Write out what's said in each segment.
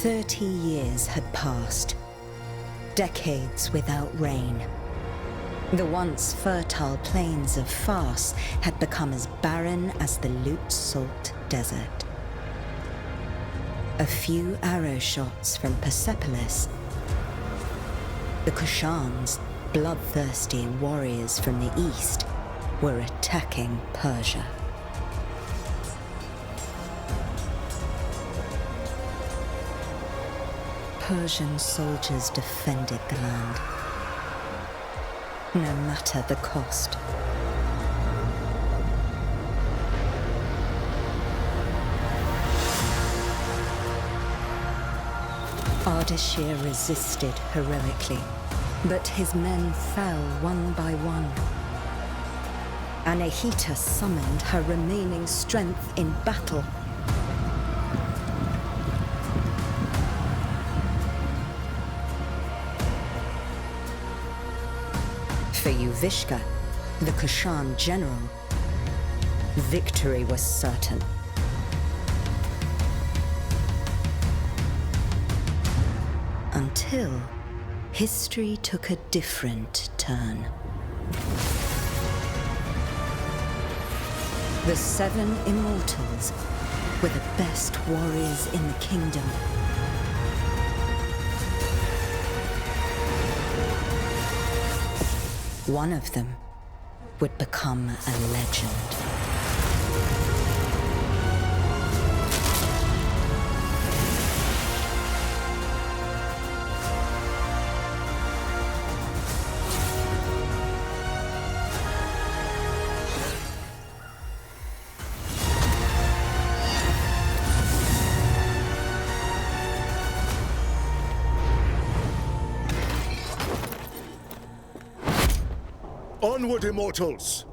30 years had passed, decades without rain. The once fertile plains of Fars had become as barren as the Lut-Salt Desert. A few arrow shots from Persepolis, the Kushans, bloodthirsty warriors from the east, were attacking Persia. Persian soldiers defended the land, no matter the cost. Ardashir resisted heroically, but his men fell one by one. Anahita summoned her remaining strength in battle. For Yuvishka, the Kushan general, victory was certain. Until history took a different turn. The 7 Immortals were the best warriors in the kingdom. One of them would become a legend. Onward, Immortals!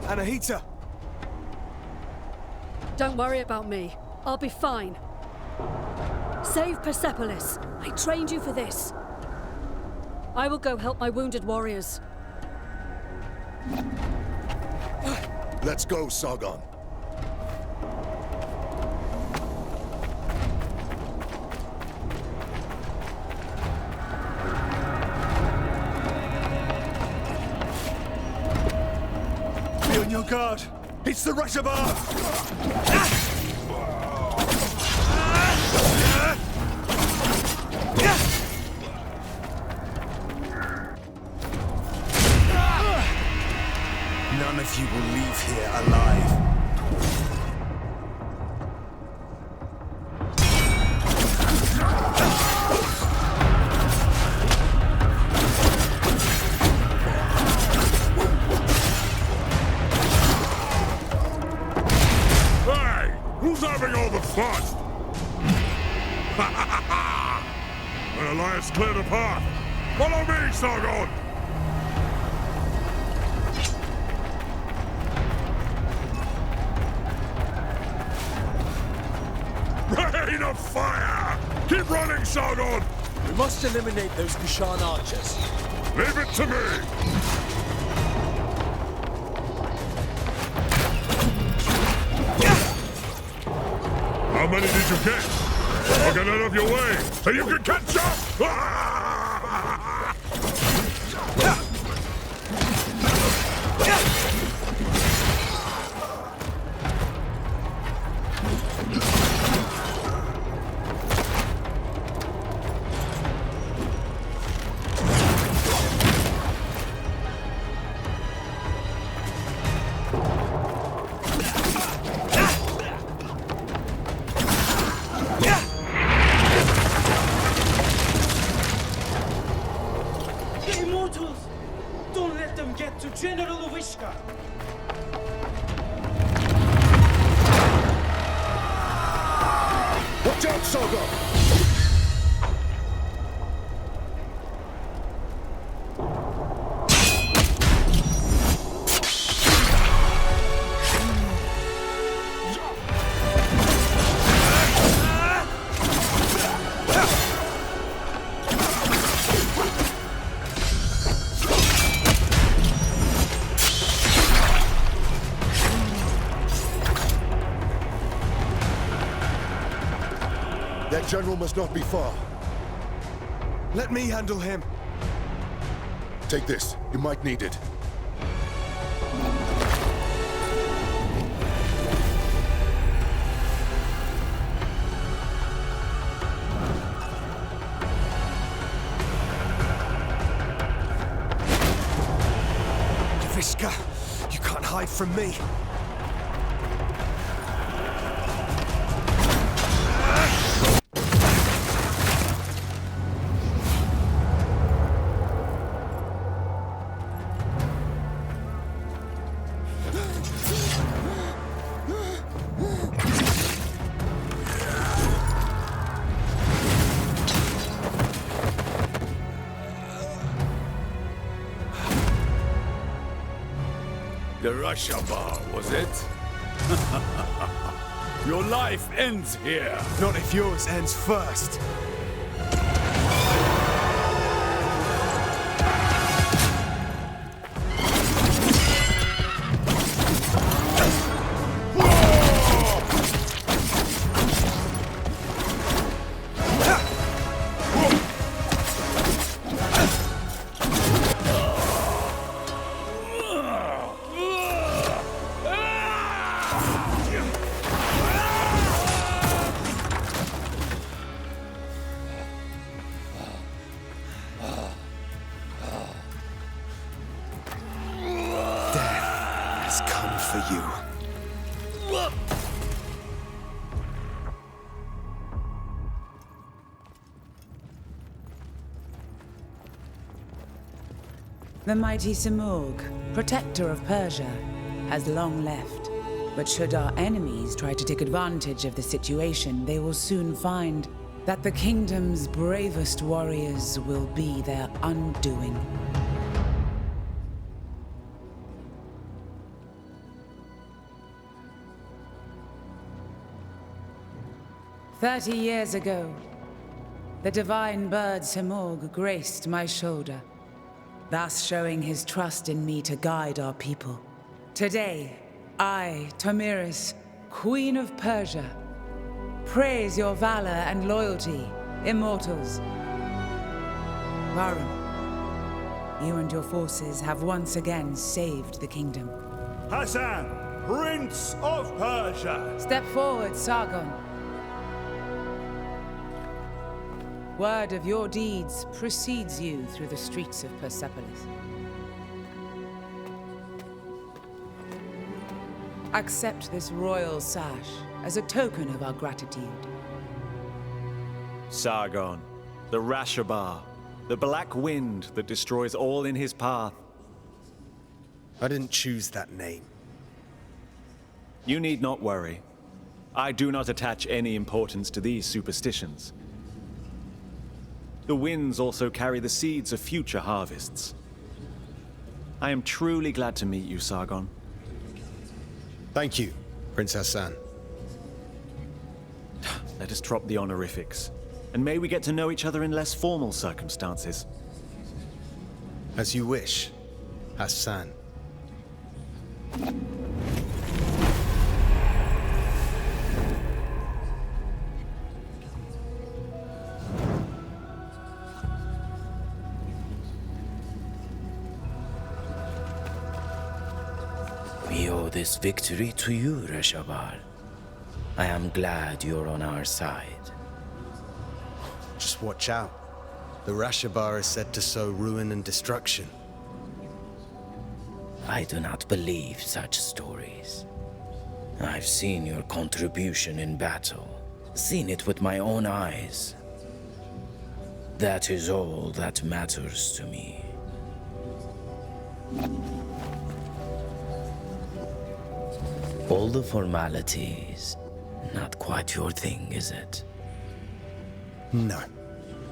Anahita! Don't worry about me. I'll be fine. Save Persepolis. I trained you for this. I will go help my wounded warriors. Let's go, Sargon. Be on your guard! It's the reservoir! None of you will leave here alive. Who's having all the fun? When Elias cleared a path, follow me, Sargon! Rain of fire! Keep running, Sargon! We must eliminate those Kushan archers. Leave it to me! How many did you get? I'll get out of your way so you can catch up! General Ubisoft. Watch out, Sargon! general must not be far. Let me handle him. Take this. You might need it. Vishka, you can't hide from me. The Russia bar, was it? Your life ends here. Not if yours ends first. You. The mighty Simurgh, protector of Persia, has long left. But should our enemies try to take advantage of the situation, they will soon find that the kingdom's bravest warriors will be their undoing. "30 years ago, the divine bird Simurgh graced my shoulder, thus showing his trust in me to guide our people. Today, I, Tomiris, Queen of Persia, praise your valor and loyalty, Immortals. Vahram, you and your forces have once again saved the kingdom. Hassan, Prince of Persia! Step forward, Sargon. Word of your deeds precedes you through the streets of Persepolis. Accept this royal sash as a token of our gratitude. Sargon, the Rashabar, the black wind that destroys all in his path. I didn't choose that name. You need not worry. I do not attach any importance to these superstitions. The winds also carry the seeds of future harvests. I am truly glad to meet you, Sargon. Thank you, Prince Hassan. Let us drop the honorifics, and may we get to know each other in less formal circumstances. As you wish, Hassan. We owe this victory to you, Rashabar. I am glad you're on our side. Just watch out. The Rashabar is said to sow ruin and destruction. I do not believe such stories. I've seen your contribution in battle, seen it with my own eyes. That is all that matters to me. All the formalities, not quite your thing, is it? No,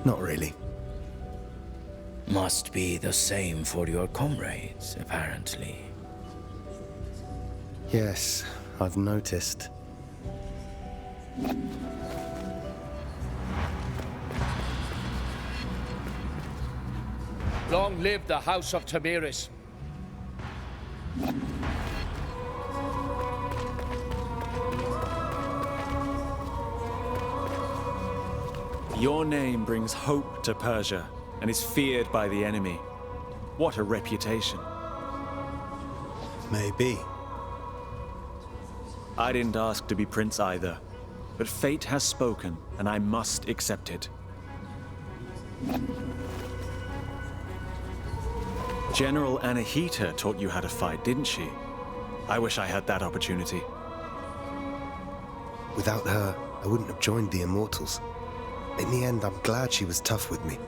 not really. Must be the same for your comrades, apparently. Yes, I've noticed. Long live the House of Tomiris. Your name brings hope to Persia and is feared by the enemy. What a reputation. Maybe. I didn't ask to be prince either, but fate has spoken, and I must accept it. General Anahita taught you how to fight, didn't she? I wish I had that opportunity. Without her, I wouldn't have joined the Immortals. In the end, I'm glad she was tough with me.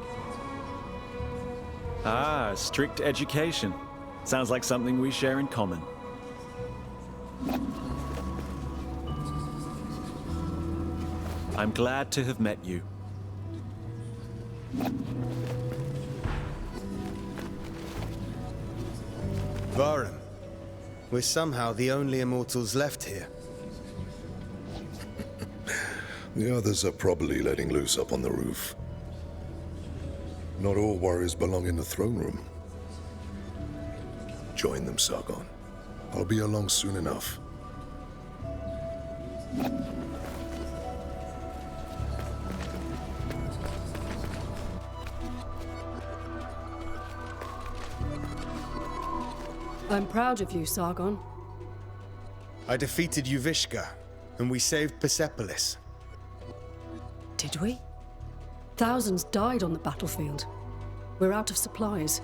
Ah, strict education. Sounds like something we share in common. I'm glad to have met you. Vahram, we're somehow the only Immortals left here. The others are probably letting loose up on the roof. Not all warriors belong in the throne room. Join them, Sargon. I'll be along soon enough. I'm proud of you, Sargon. I defeated Uvishka, and we saved Persepolis. Did we? Thousands died on the battlefield. We're out of supplies.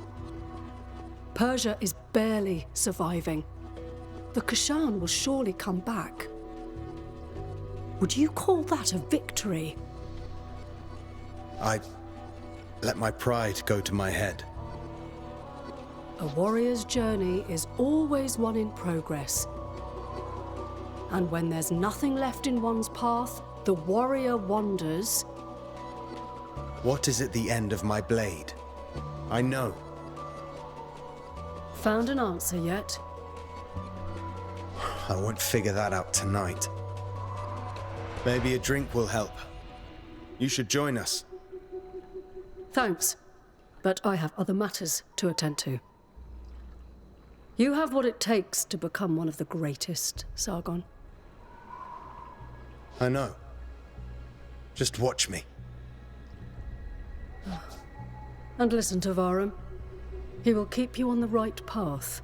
Persia is barely surviving. The Kashan will surely come back. Would you call that a victory? I let my pride go to my head. A warrior's journey is always one in progress. And when there's nothing left in one's path, the warrior wanders. What is at the end of my blade? I know. Found an answer yet? I won't figure that out tonight. Maybe a drink will help. You should join us. Thanks, but I have other matters to attend to. You have what it takes to become one of the greatest, Sargon. I know. Just watch me. And listen to Vahram. He will keep you on the right path.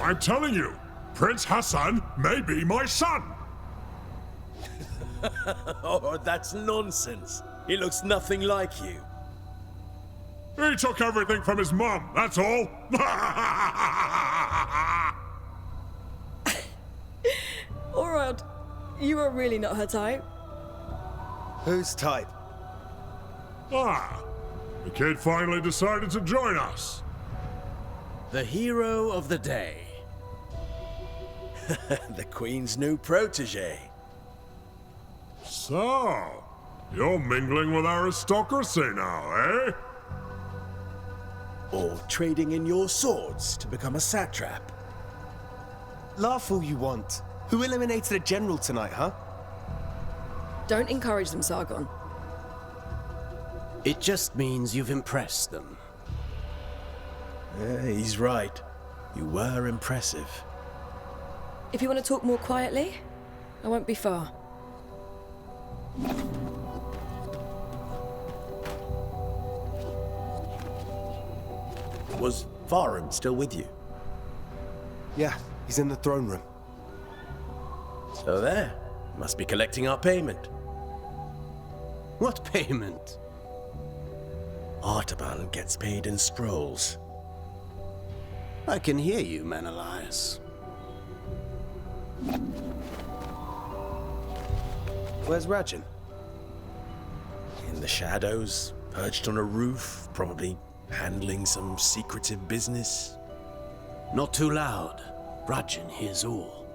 I'm telling you, Prince Hassan may be my son! Oh, that's nonsense. He looks nothing like you. He took everything from his mom, that's all! Alright, you are really not her type. Whose type? Ah, the kid finally decided to join us. The hero of the day. The Queen's new protege. So, you're mingling with aristocracy now, eh? Or trading in your swords to become a satrap. Laugh all you want. Who eliminated a general tonight, huh? Don't encourage them, Sargon. It just means you've impressed them. Yeah, he's right. You were impressive. If you want to talk more quietly, I won't be far. Was Vahram still with you? Yeah, he's in the throne room. So there. Must be collecting our payment. What payment? Artaban gets paid in scrolls. I can hear you, Menelaus. Where's Rajan? In the shadows, perched on a roof, probably handling some secretive business. Not too loud. Rajan hears all.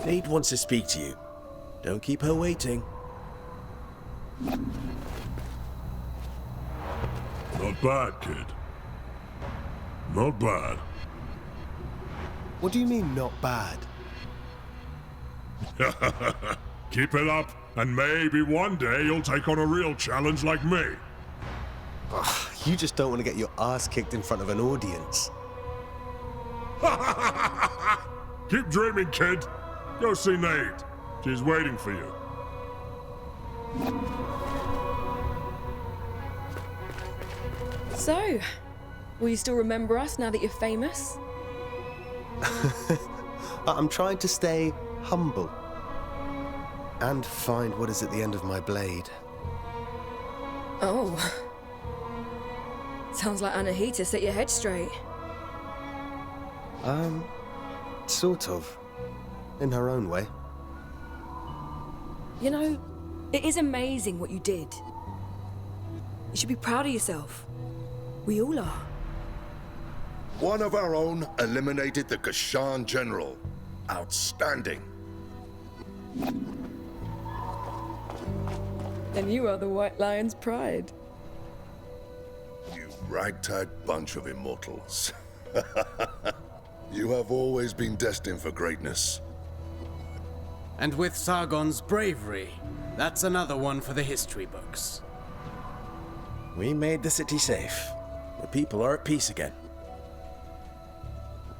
Maid wants to speak to you. Don't keep her waiting. Not bad, kid. Not bad. What do you mean, not bad? Keep it up, And maybe one day you'll take on a real challenge like me. Ugh, you just don't want to get your ass kicked in front of an audience. Keep dreaming, kid. Go see Nate. She's waiting for you. So, will you still remember us now that you're famous? I'm trying to stay humble. And find what is at the end of my blade. Oh. Sounds like Anahita set your head straight. Sort of. In her own way. You know, it is amazing what you did. You should be proud of yourself. We all are. One of our own eliminated the Kashan general. Outstanding. And you are the White Lion's pride. You ragtag bunch of immortals. You have always been destined for greatness. And with Sargon's bravery, that's another one for the history books. We made the city safe. The people are at peace again.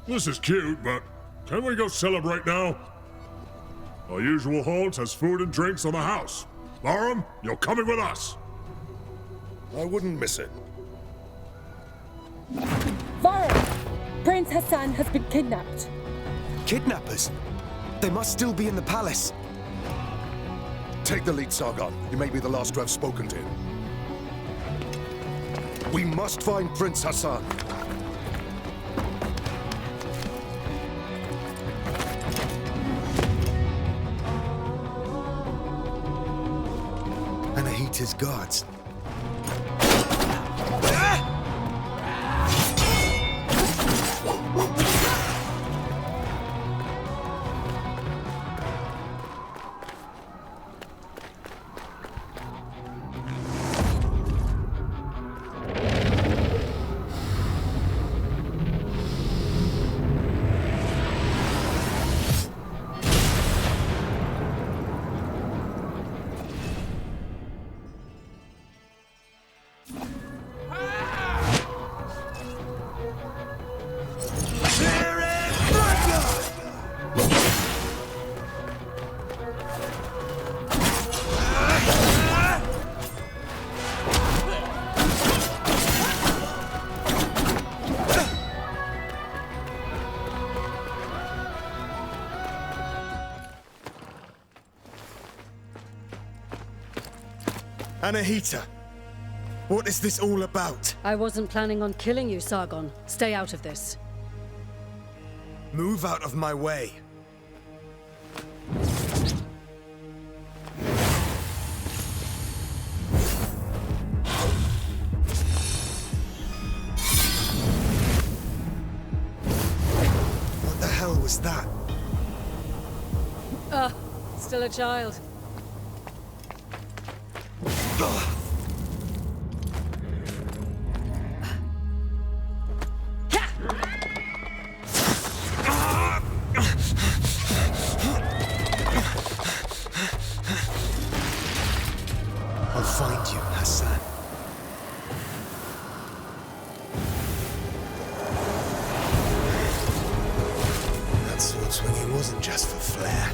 This is cute, but can we go celebrate now? Our usual haunt has food and drinks on the house. Vahram, you're coming with us. I wouldn't miss it. Vahram! Prince Hassan has been kidnapped. Kidnappers? They must still be in the palace. Take the lead, Sargon. You may be the last to have spoken to him. We must find Prince Hassan. Anahita's guards. Anahita, what is this all about? I wasn't planning on killing you, Sargon. Stay out of this. Move out of my way. What the hell was that? Still a child. I'll find you, Hassan. That sword swinging wasn't just for flair.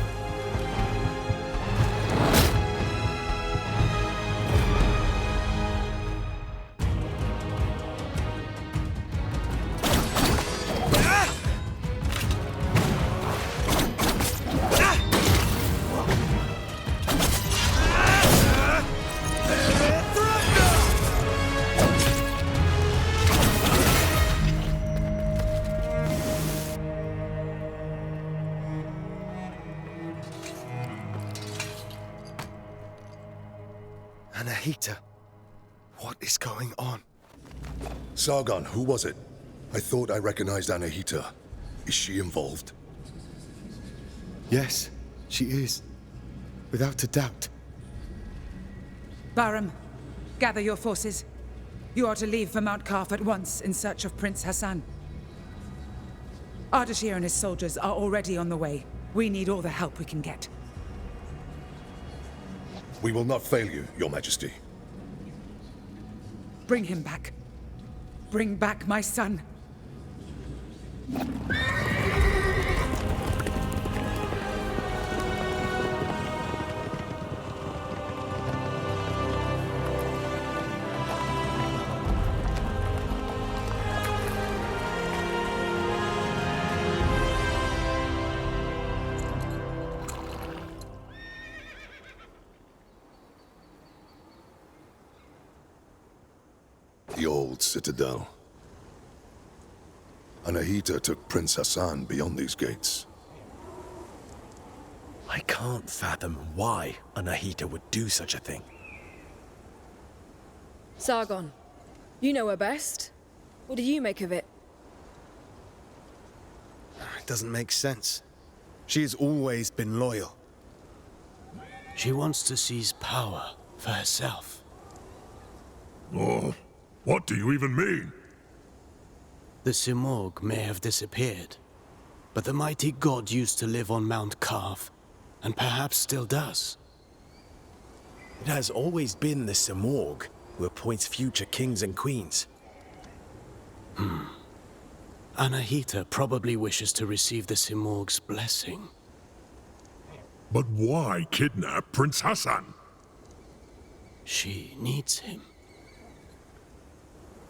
Anahita, what is going on? Sargon, who was it? I thought I recognized Anahita. Is she involved? Yes, she is. Without a doubt. Vahram, gather your forces. You are to leave for Mount Qaf at once in search of Prince Hassan. Ardashir and his soldiers are already on the way. We need all the help we can get. We will not fail you, Your Majesty. Bring him back. Bring back my son. The old citadel. Anahita took Prince Hassan beyond these gates. I can't fathom why Anahita would do such a thing. Sargon, you know her best. What do you make of it? It doesn't make sense. She has always been loyal. She wants to seize power for herself. Oh, what do you even mean? The Simorg may have disappeared, but the mighty god used to live on Mount Qaf, and perhaps still does. It has always been the Simorg who appoints future kings and queens. Anahita probably wishes to receive the Simorg's blessing. But why kidnap Prince Hassan? She needs him.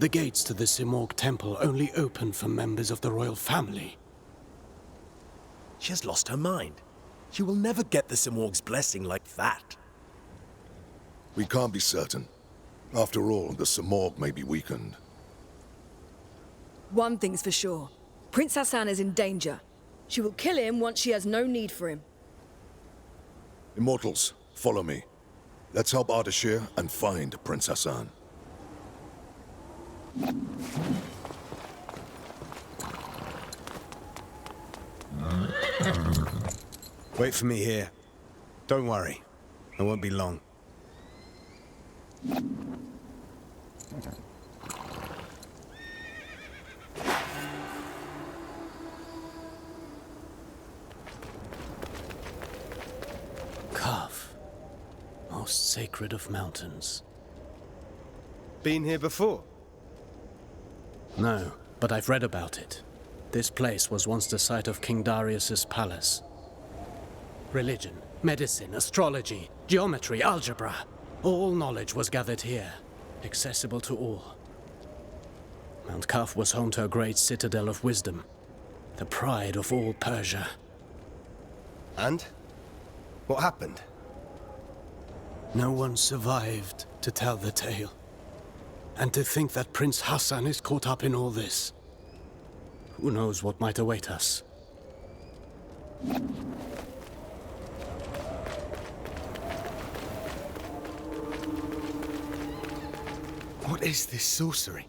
The gates to the Simorg temple only open for members of the royal family. She has lost her mind. She will never get the Simorg's blessing like that. We can't be certain. After all, the Simorg may be weakened. One thing's for sure. Prince Hassan is in danger. She will kill him once she has no need for him. Immortals, follow me. Let's help Ardashir and find Prince Hassan. Wait for me here. Don't worry. I won't be long. Qaf, most sacred of mountains. Been here before? No, but I've read about it. This place was once the site of King Darius's palace. Religion, medicine, astrology, geometry, algebra. All knowledge was gathered here, accessible to all. Mount Qaf was home to a great citadel of wisdom, the pride of all Persia. And? What happened? No one survived to tell the tale. And to think that Prince Hassan is caught up in all this. Who knows what might await us? What is this sorcery?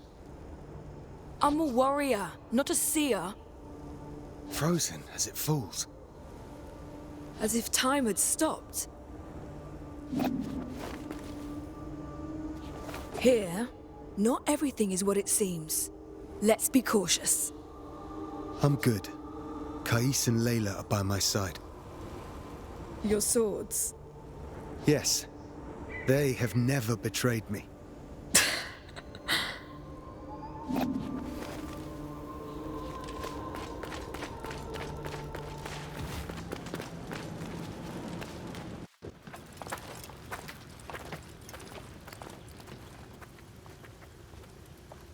I'm a warrior, not a seer. Frozen as it falls. As if time had stopped. Here, not everything is what it seems. Let's be cautious. I'm good. Kais and Layla are by my side. Your swords? Yes. They have never betrayed me.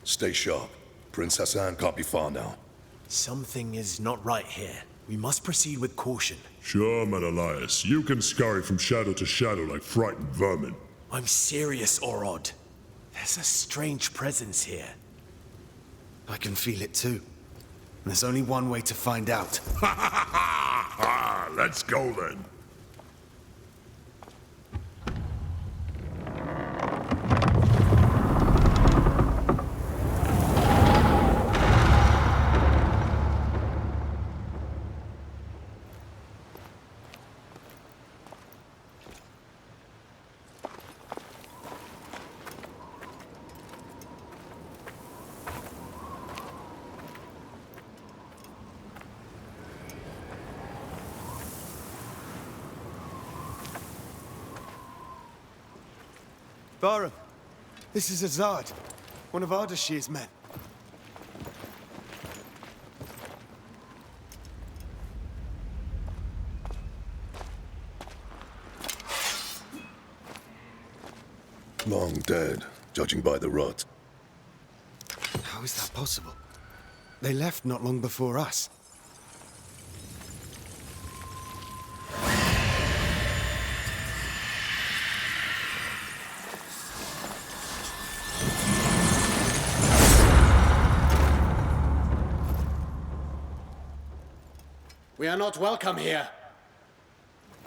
Stay sharp. Prince Hassan can't be far now. Something is not right here. We must proceed with caution. Sure, Menelaus. You can scurry from shadow to shadow like frightened vermin. I'm serious, Orod. There's a strange presence here. I can feel it too. There's only one way to find out. Let's go then. Vahram, this is Azad, one of Ardashir's men. Long dead, judging by the rot. How is that possible? They left not long before us. We are not welcome here.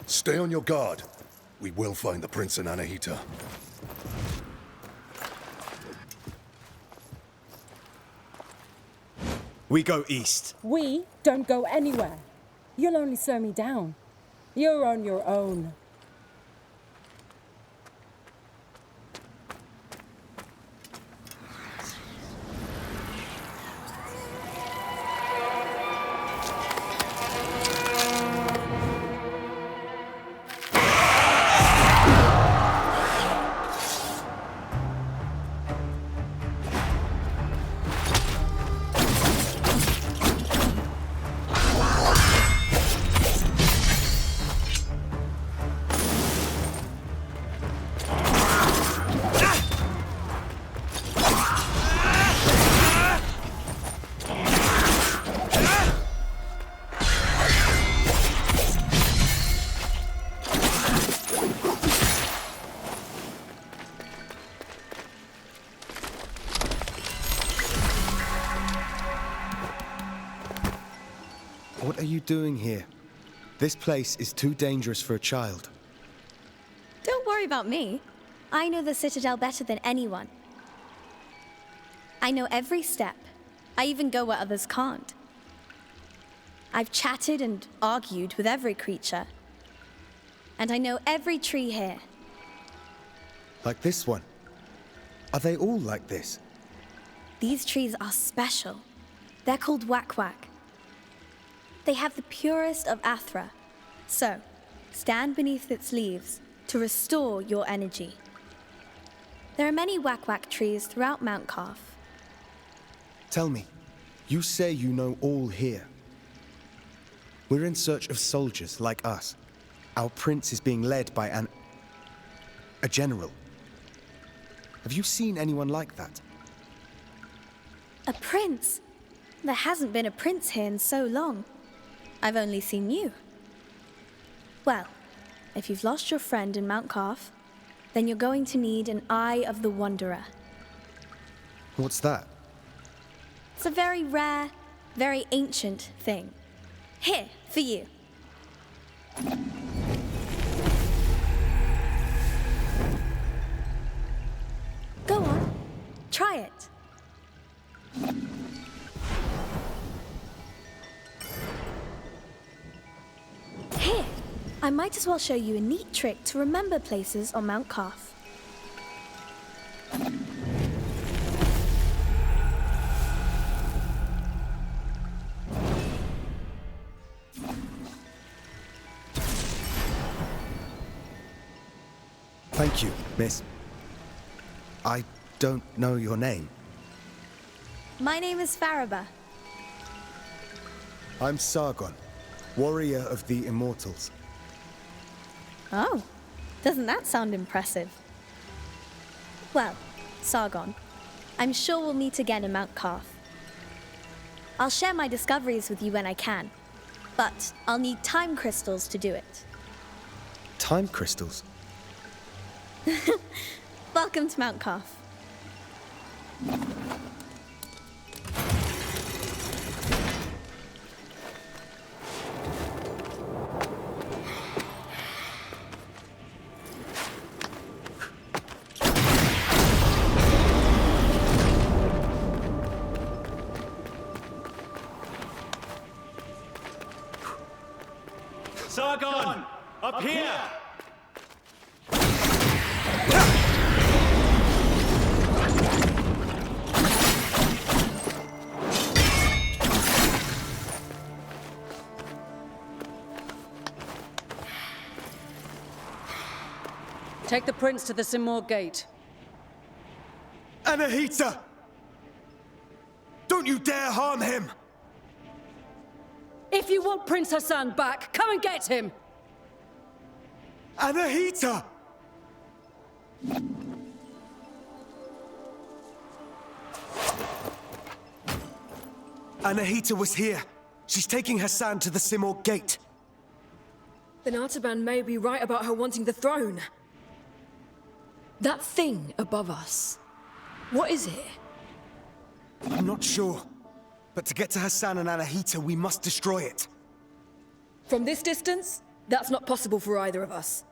Stay on your guard. We will find the Prince and Anahita. We go east. We don't go anywhere. You'll only slow me down. You're on your own. What are you doing here? This place is too dangerous for a child. Don't worry about me. I know the Citadel better than anyone. I know every step. I even go where others can't. I've chatted and argued with every creature. And I know every tree here. Like this one. Are they all like this? These trees are special. They're called wak-wak. They have the purest of Athra. So, stand beneath its leaves to restore your energy. There are many wak-wak trees throughout Mount Qaf. Tell me, you say you know all here. We're in search of soldiers like us. Our prince is being led by a general. Have you seen anyone like that? A prince? There hasn't been a prince here in so long. I've only seen you. Well, if you've lost your friend in Mount Qaf, then you're going to need an Eye of the Wanderer. What's that? It's a very rare, very ancient thing. Here, for you. Go on, try it. Here, I might as well show you a neat trick to remember places on Mount Qaf. Thank you, miss. I don't know your name. My name is Faraba. I'm Sargon, warrior of the Immortals. Oh, doesn't that sound impressive? Well, Sargon, I'm sure we'll meet again in Mount Qaf. I'll share my discoveries with you when I can, but I'll need time crystals to do it. Time crystals? Welcome to Mount Qaf. Sargon! Up here! Take the prince to the Simur Gate. Anahita! Don't you dare harm him! If you want Prince Hassan back, come and get him! Anahita! Anahita was here. She's taking Hassan to the Simorg Gate. Then Artaban may be right about her wanting the throne. That thing above us. What is it? I'm not sure. But to get to Hassan and Anahita, we must destroy it. From this distance, that's not possible for either of us.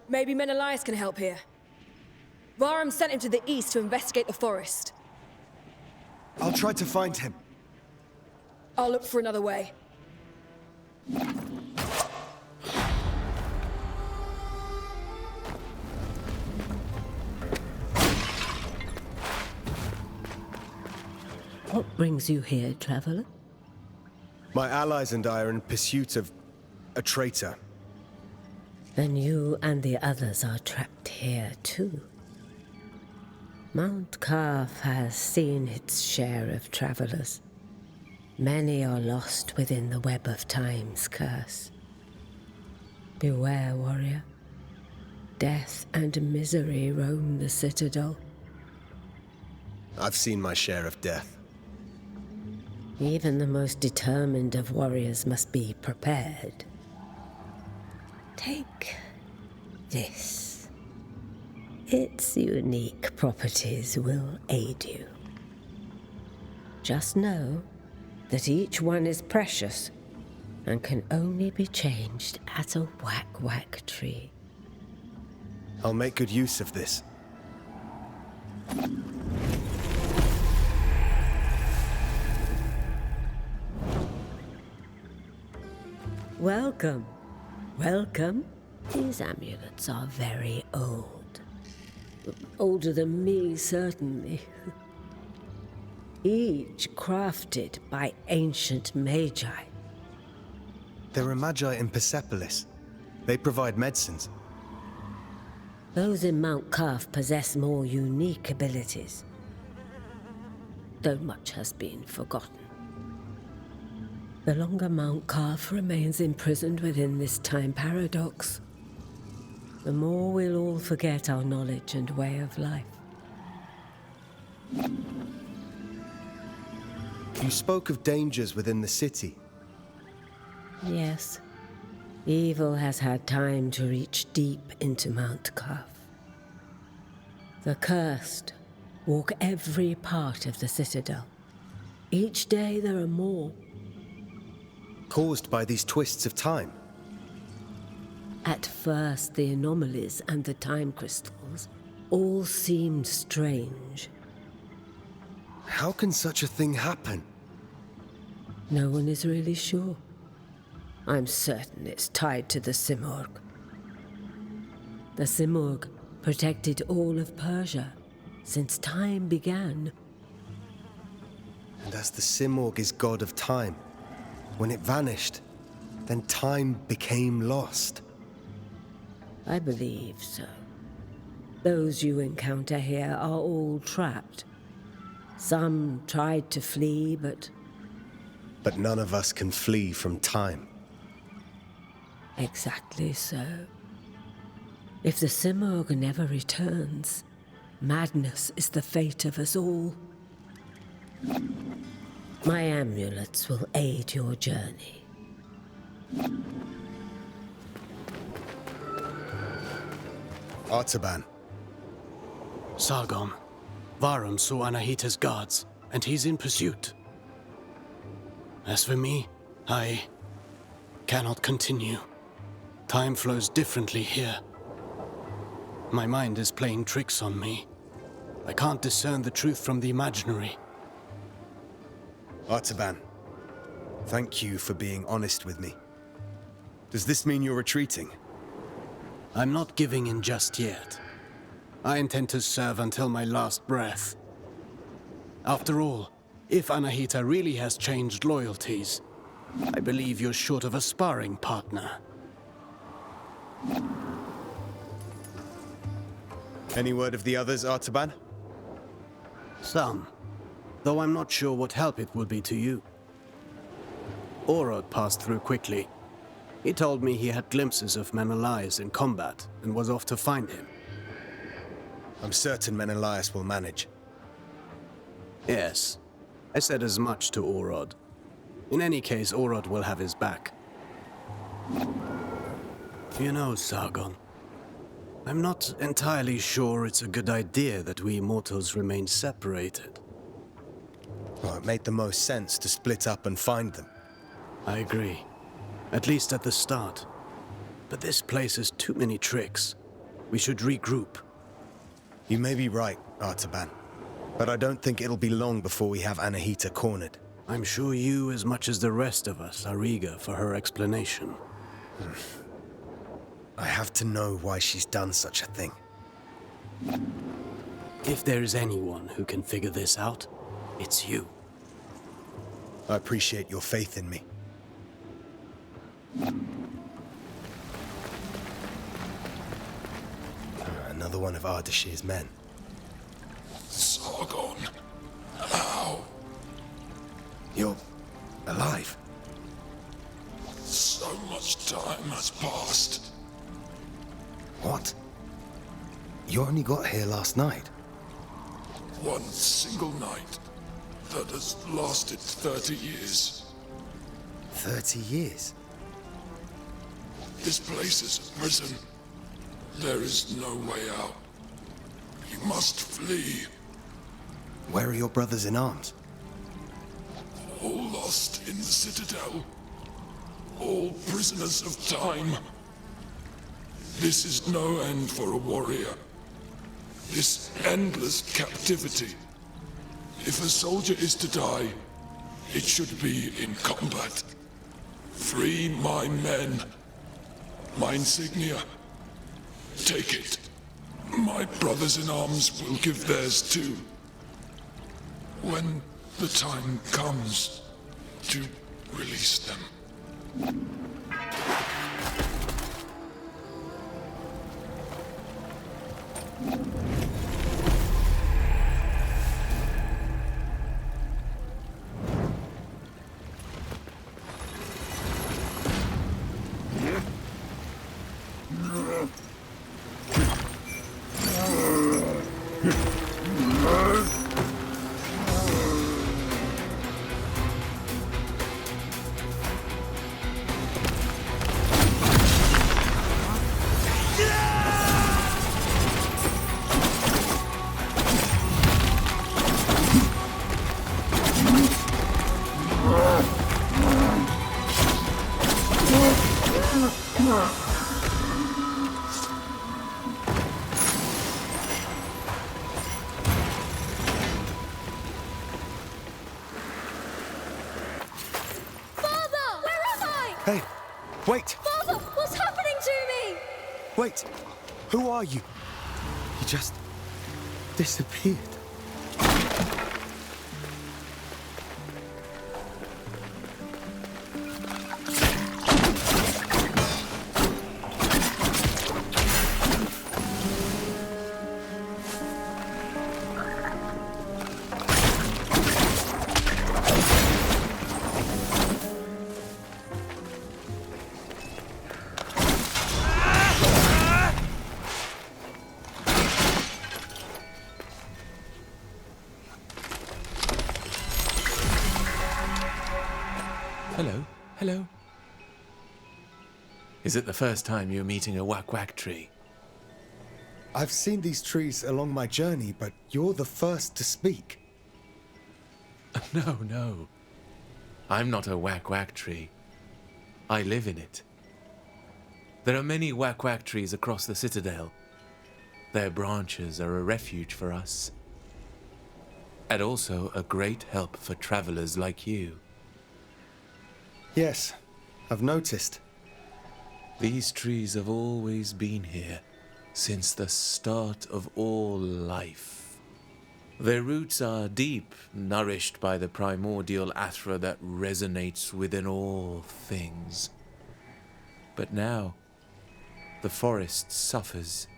Maybe Menelaus can help here. Vahram sent him to the east to investigate the forest. I'll try to find him. I'll look for another way. What brings you here, traveler? My allies and I are in pursuit of a traitor. Then you and the others are trapped here, too. Mount Qaf has seen its share of travelers. Many are lost within the web of time's curse. Beware, warrior. Death and misery roam the citadel. I've seen my share of death. Even the most determined of warriors must be prepared. Take this. Its unique properties will aid you. Just know that each one is precious and can only be changed at a whack-whack tree. I'll make good use of this. Welcome. Welcome. These amulets are very old. Older than me, certainly. Each crafted by ancient magi. There are magi in Persepolis. They provide medicines. Those in Mount Qaf possess more unique abilities, though much has been forgotten. The longer Mount Qaf remains imprisoned within this time paradox, the more we'll all forget our knowledge and way of life. You spoke of dangers within the city. Yes. Evil has had time to reach deep into Mount Qaf. The cursed walk every part of the citadel. Each day there are more. Caused by these twists of time? At first, the anomalies and the time crystals all seemed strange. How can such a thing happen? No one is really sure. I'm certain it's tied to the Simorg. The Simorg protected all of Persia since time began. And as the Simorg is god of time, when it vanished, then time became lost. I believe so. Those you encounter here are all trapped. Some tried to flee, but none of us can flee from time. Exactly so. If the Simorg never returns, madness is the fate of us all. My amulets will aid your journey. Artaban. Sargon. Vahram saw Anahita's guards, and he's in pursuit. As for me, I cannot continue. Time flows differently here. My mind is playing tricks on me. I can't discern the truth from the imaginary. Artaban, thank you for being honest with me. Does this mean you're retreating? I'm not giving in just yet. I intend to serve until my last breath. After all, if Anahita really has changed loyalties, I believe you're short of a sparring partner. Any word of the others, Artaban? Some. Though I'm not sure what help it will be to you. Orod passed through quickly. He told me he had glimpses of Menelaus in combat and was off to find him. I'm certain Menelaus will manage. Yes. I said as much to Orod. In any case, Orod will have his back. You know, Sargon, I'm not entirely sure it's a good idea that we Immortals remain separated. Well, it made the most sense to split up and find them. I agree. At least at the start. But this place has too many tricks. We should regroup. You may be right, Artaban. But I don't think it'll be long before we have Anahita cornered. I'm sure you, as much as the rest of us, are eager for her explanation. I have to know why she's done such a thing. If there is anyone who can figure this out, it's you. I appreciate your faith in me. Another one of Ardashir's men. Sargon. How? You're alive. So much time has passed. What? You only got here last night. One single night that has lasted 30 years. 30 years? This place is a prison. There is no way out. You must flee. Where are your brothers in arms? All lost in the Citadel. All prisoners of time. This is no end for a warrior. This endless captivity. If a soldier is to die, it should be in combat. Free my men. My insignia. Take it. My brothers in arms will give theirs too. When the time comes to release them. Hey, wait! Father, what's happening to me? Wait! Who are you? You just disappeared. Hello. Is it the first time you're meeting a whack-whack tree? I've seen these trees along my journey, but you're the first to speak. No. I'm not a whack-whack tree. I live in it. There are many whack-whack trees across the Citadel. Their branches are a refuge for us. And also a great help for travelers like you. Yes, I've noticed. These trees have always been here, since the start of all life. Their roots are deep, nourished by the primordial athra that resonates within all things. But now, the forest suffers.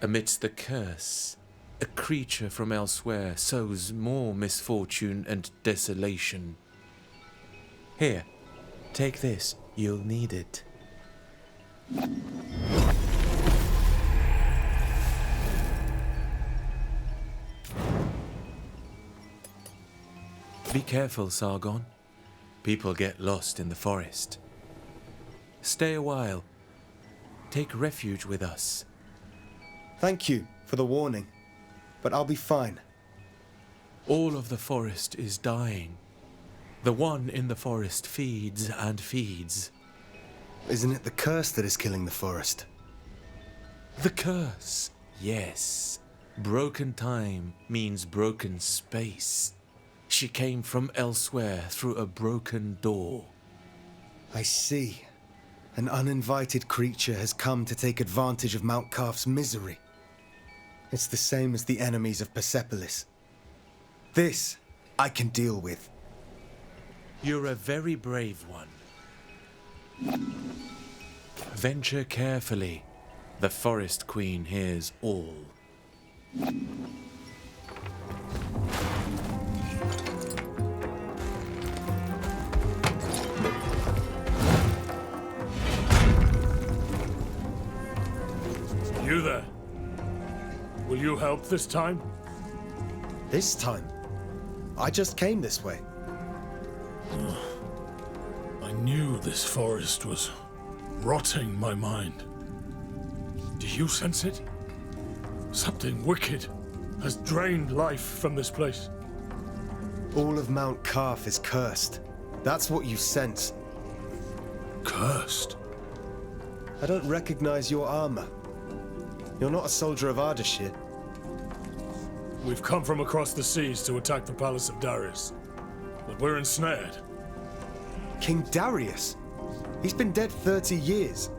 Amidst the curse, A creature from elsewhere sows more misfortune and desolation. Here, take this. You'll need it. Be careful, Sargon. People get lost in the forest. Stay a while. Take refuge with us. Thank you for the warning, but I'll be fine. All of the forest is dying. The one in the forest feeds and feeds. Isn't it the curse that is killing the forest? The curse, yes. Broken time means broken space. She came from elsewhere through a broken door. I see. An uninvited creature has come to take advantage of Mount Qaf's misery. It's the same as the enemies of Persepolis. This I can deal with. You're a very brave one. Venture carefully. The Forest Queen hears all. You there? Will you help this time? This time? I just came this way. I knew this forest was rotting my mind. Do you sense it? Something wicked has drained life from this place. All of Mount Qaf is cursed. That's what you sense. Cursed? I don't recognize your armor. You're not a soldier of Ardashir. We've come from across the seas to attack the palace of Darius, but we're ensnared. King Darius? He's been dead 30 years.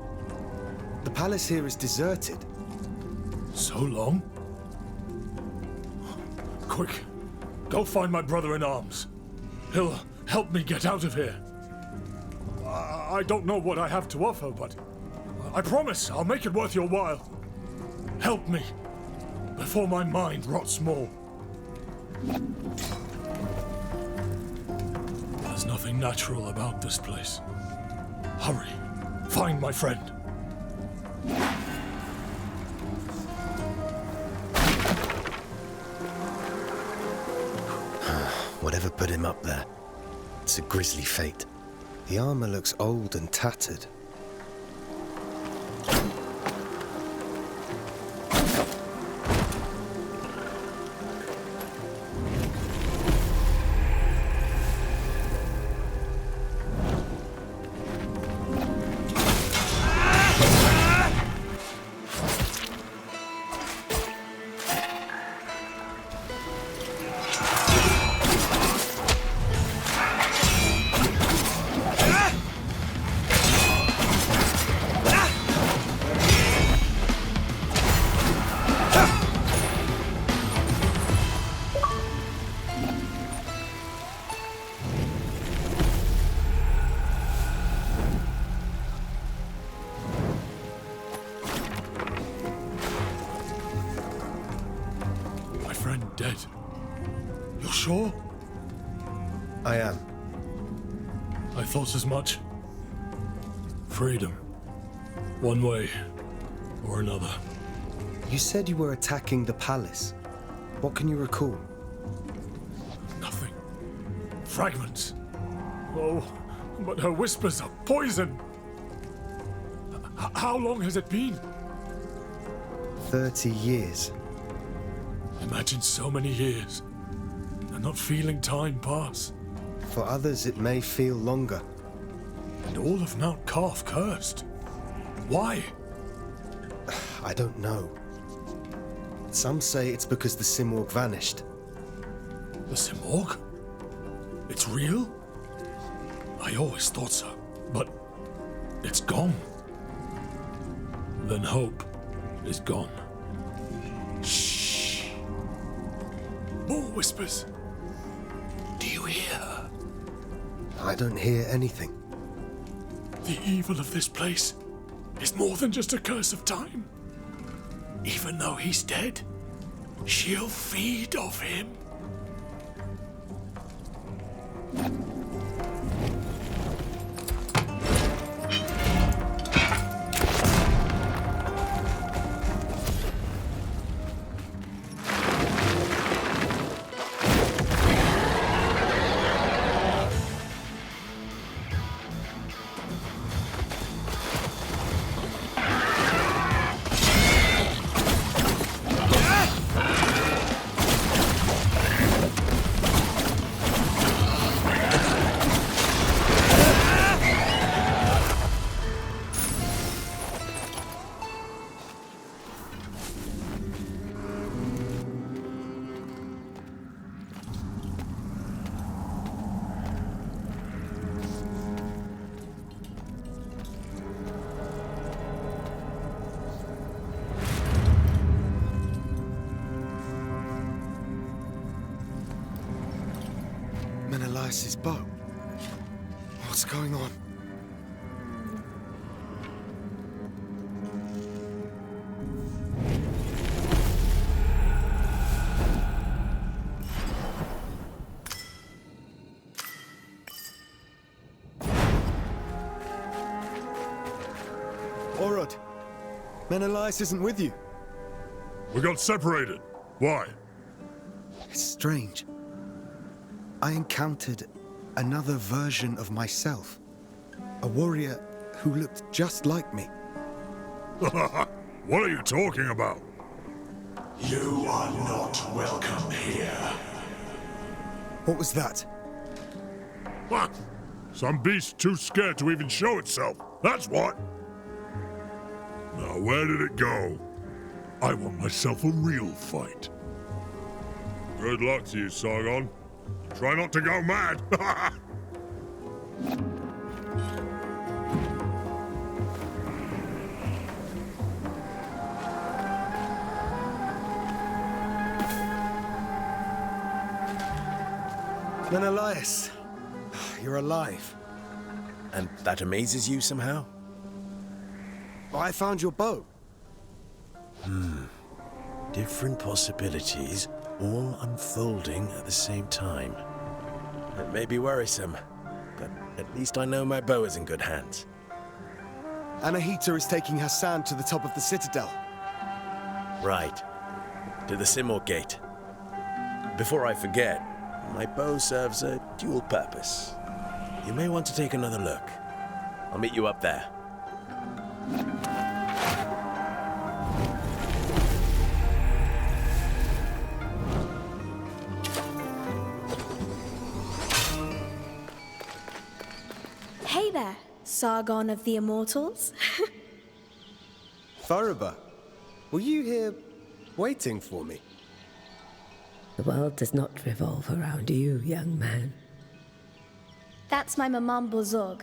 The palace here is deserted. So long? Quick, go find my brother in arms. He'll help me get out of here. I don't know what I have to offer, but I promise I'll make it worth your while. Help me, before my mind rots more. There's nothing natural about this place. Hurry, find my friend. Whatever put him up there, it's a grisly fate. The armor looks old and tattered. Dead. You're sure? I am. I thought as much. Freedom. One way or another. You said you were attacking the palace. What can you recall? Nothing. Fragments. Oh, but her whispers are poison. How long has it been? 30 years. Imagine so many years, and not feeling time pass. For others, it may feel longer. And all of Mount Qaf cursed. Why? I don't know. Some say it's because the Simorg vanished. The Simorg? It's real? I always thought so, but it's gone. Then hope is gone. Shh. More whispers. Do you hear? I don't hear anything. The evil of this place is more than just a curse of time. Even though he's dead, She'll feed off him. Menelaus' bow. What's going on? Orod, Menelaus isn't with you. We got separated. Why? It's strange. I encountered another version of myself. A warrior who looked just like me. What are you talking about? You are not welcome here. What was that? What? Some beast too scared to even show itself. That's what. Now, where did it go? I want myself a real fight. Good luck to you, Sargon. Try not to go mad. Menelaus, you're alive. And that amazes you somehow? I found your bow. Different possibilities, all unfolding at the same time. It may be worrisome, but at least I know my bow is in good hands. Anahita is taking Hassan to the top of the citadel. Right. To the Simor Gate. Before I forget, my bow serves a dual purpose. You may want to take another look. I'll meet you up there. Hey there, Sargon of the Immortals. Vahram, were you here waiting for me? The world does not revolve around you, young man. That's my Maman Bozorg.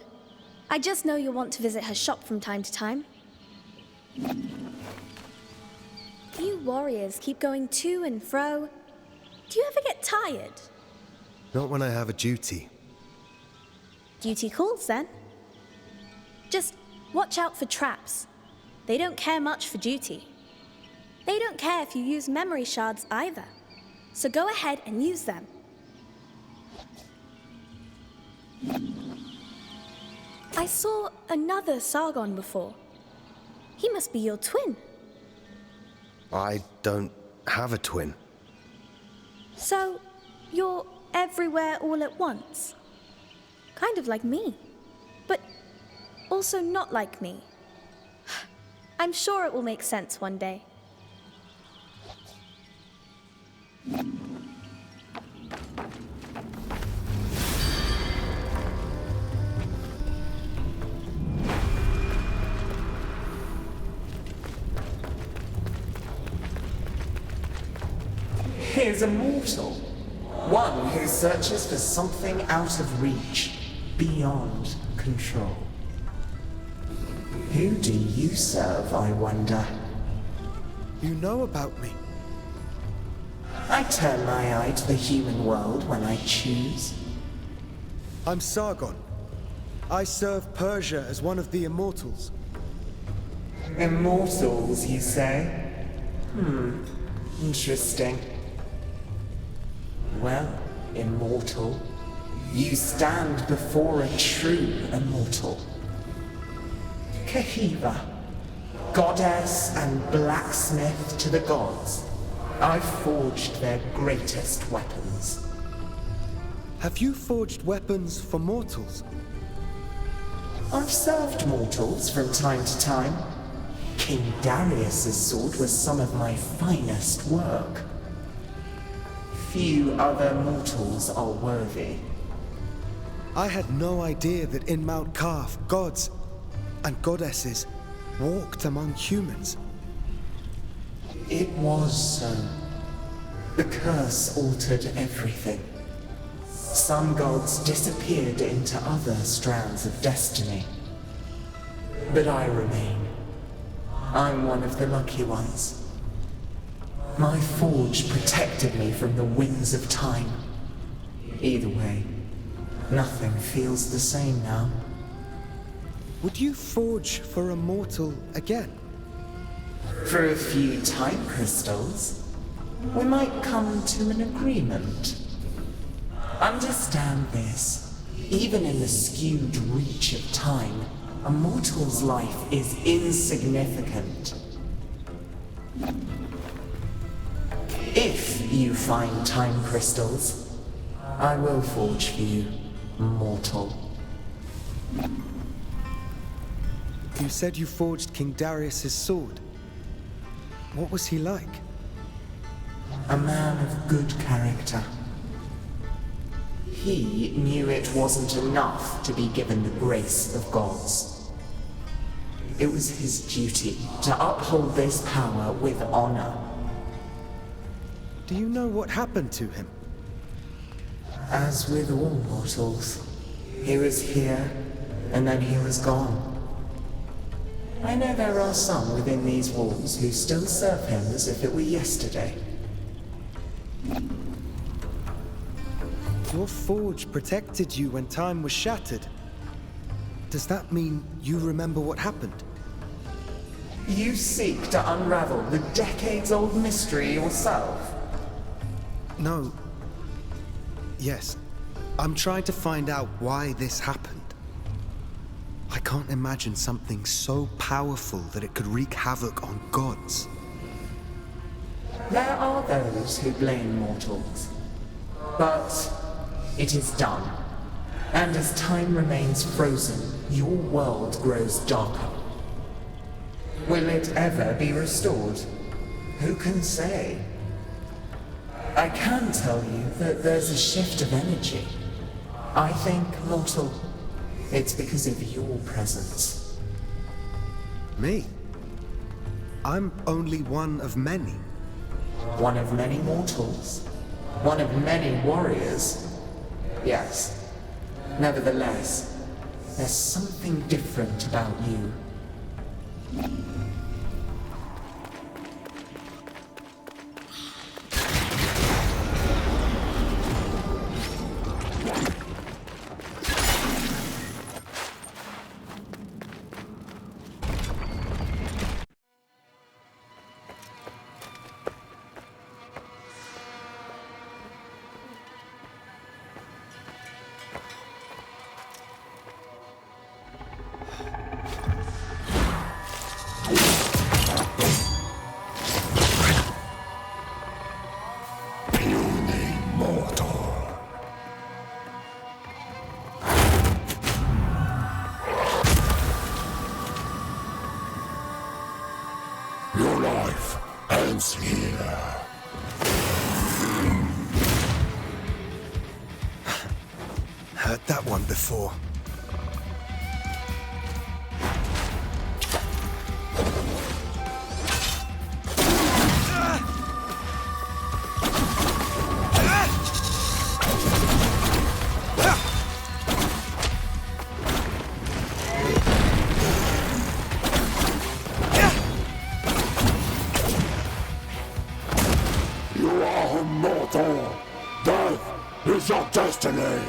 I just know you'll want to visit her shop from time to time. You warriors keep going to and fro. Do you ever get tired? Not when I have a duty. Duty calls, then. Just watch out for traps. They don't care much for duty. They don't care if you use memory shards either. So go ahead and use them. I saw another Sargon before. He must be your twin. I don't have a twin. So, you're everywhere all at once? Kind of like me, but also not like me. I'm sure it will make sense one day. He is a mortal, one who searches for something out of reach, beyond control. Who do you serve, I wonder? You know about me. I turn my eye to the human world when I choose. I'm Sargon. I serve Persia as one of the Immortals. Immortals, you say? Interesting. Well, immortal, you stand before a true immortal. Kahiva, goddess and blacksmith to the gods, I forged their greatest weapons. Have you forged weapons for mortals? I've served mortals from time to time. King Darius's sword was some of my finest work. Few other mortals are worthy. I had no idea that in Mount Qaf, gods and goddesses walked among humans. It was so. The curse altered everything. Some gods disappeared into other strands of destiny. But I remain. I'm one of the lucky ones. My forge protected me from the winds of time. Either way, nothing feels the same now. Would you forge for a mortal again? For a few time crystals, we might come to an agreement. Understand this. Even in the skewed reach of time, a mortal's life is insignificant. If you find time crystals, I will forge for you, mortal. You said you forged King Darius's sword. What was he like? A man of good character. He knew it wasn't enough to be given the grace of gods. It was his duty to uphold this power with honor. Do you know what happened to him? As with all mortals, he was here, and then he was gone. I know there are some within these walls who still serve him as if it were yesterday. Your forge protected you when time was shattered. Does that mean you remember what happened? You seek to unravel the decades-old mystery yourself? No. Yes. I'm trying to find out why this happened. I can't imagine something so powerful that it could wreak havoc on gods. There are those who blame mortals. But it is done. And as time remains frozen, your world grows darker. Will it ever be restored? Who can say? I can tell you that there's a shift of energy. I think, mortal, it's because of your presence. Me? I'm only one of many. One of many mortals. One of many warriors. Yes. Nevertheless, there's something different about you. Your life ends here. Heard that one before. You are immortal. Death is your destiny.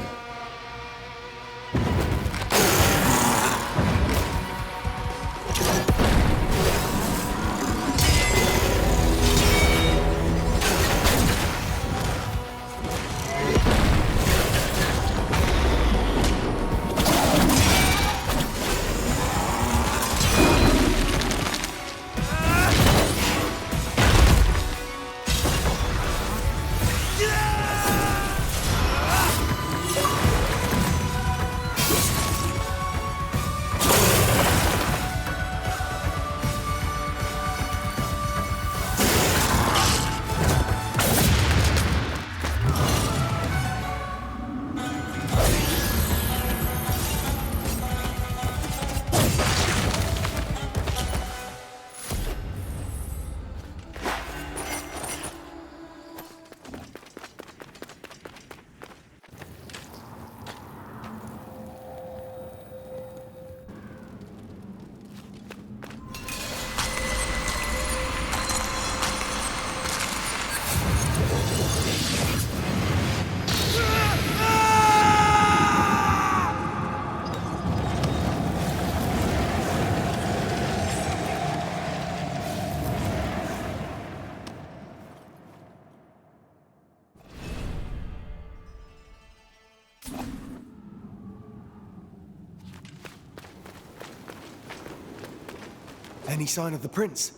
Any sign of the prince?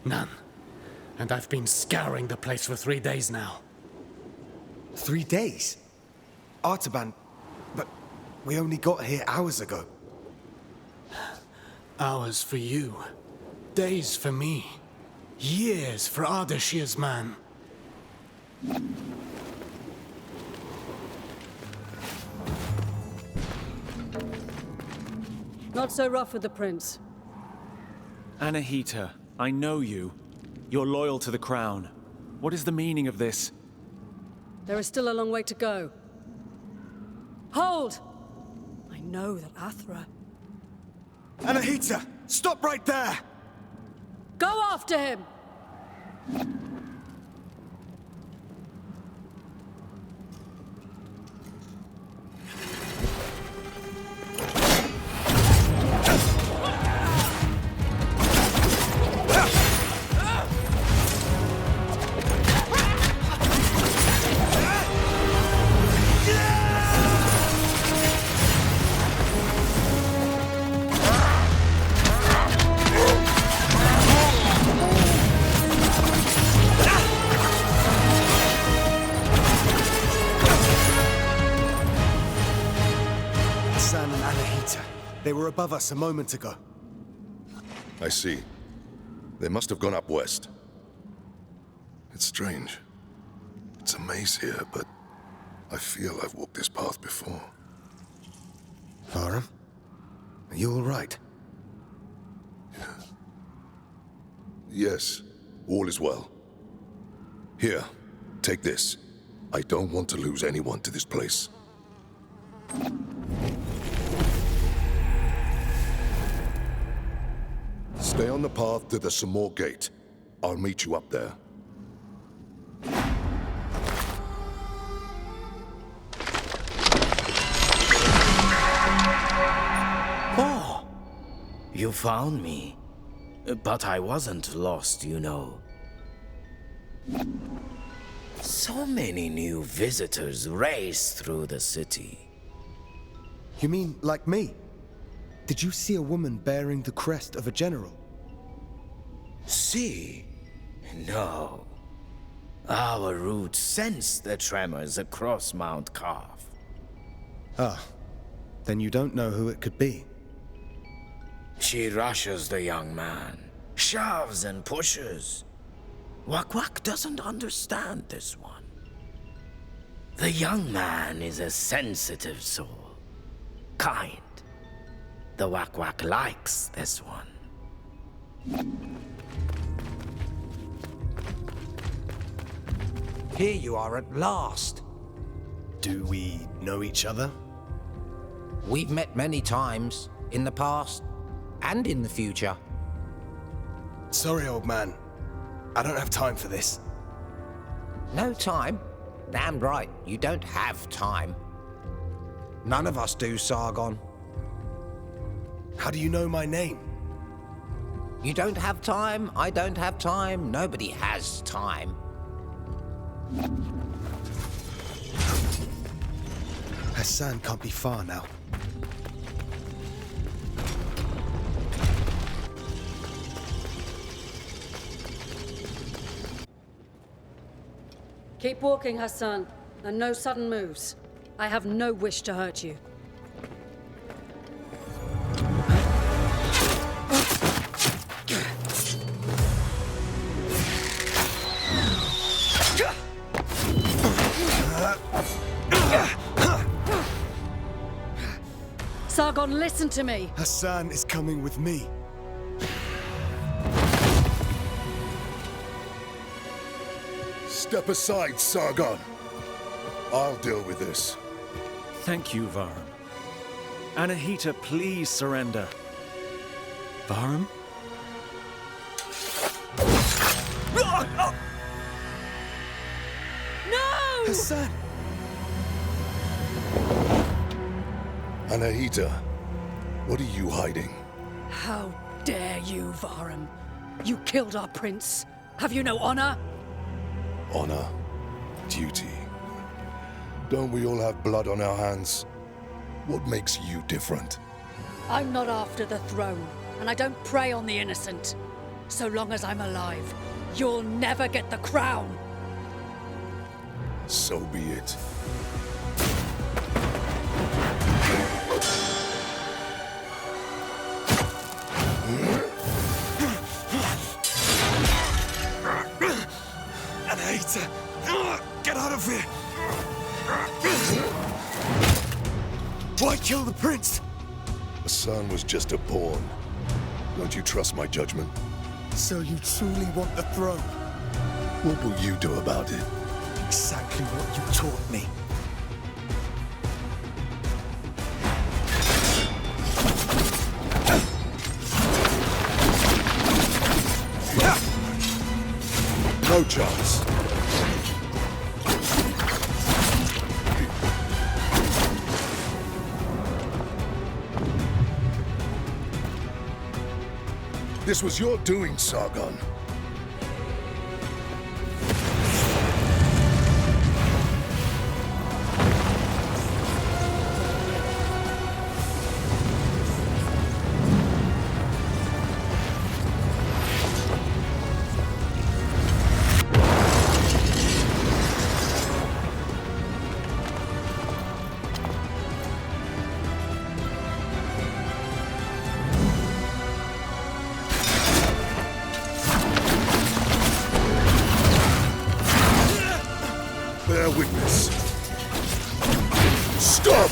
None. And I've been scouring the place for 3 days now. 3 days? Artaban, but we only got here hours ago. Hours for you. Days for me. Years for Ardashir's man. Not so rough with the prince. Anahita, I know you. You're loyal to the crown. What is the meaning of this? There is still a long way to go. Hold! I know that Athra... Anahita! Stop right there! Go after him! They were above us a moment ago. I see. They must have gone up west. It's strange. It's a maze here, but I feel I've walked this path before. Vahram? Are you all right? Yes, all is well. Here, take this. I don't want to lose anyone to this place. Stay on the path to the Samor Gate. I'll meet you up there. Oh! You found me. But I wasn't lost, you know. So many new visitors race through the city. You mean like me? Did you see a woman bearing the crest of a general? See? No. Our roots sense the tremors across Mount Qaf. Ah, then you don't know who it could be. She rushes the young man, shoves and pushes. Wak-Wak doesn't understand this one. The young man is a sensitive soul, kind. The Wak-Wak likes this one. Here you are at last. Do we know each other? We've met many times, in the past, and in the future. Sorry, old man. I don't have time for this. No time? Damn right, you don't have time. None of us do, Sargon. How do you know my name? You don't have time, I don't have time, nobody has time. Hassan can't be far now. Keep walking, Hassan, and no sudden moves. I have no wish to hurt you. Sargon, listen to me! Hassan is coming with me. Step aside, Sargon. I'll deal with this. Thank you, Vahram. Anahita, please surrender. Vahram? No! Hassan! Anahita, what are you hiding? How dare you, Vahram? You killed our prince. Have you no honor? Honor, duty. Don't we all have blood on our hands? What makes you different? I'm not after the throne. and I don't prey on the innocent. So long as I'm alive, you'll never get the crown. So be it. And I hate to... Get out of here! Why kill the prince? The son was just a pawn. Don't you trust my judgment? So you truly want the throne? What will you do about it? Exactly what you taught me. No chance. This was your doing, Sargon. Bear witness. Stop!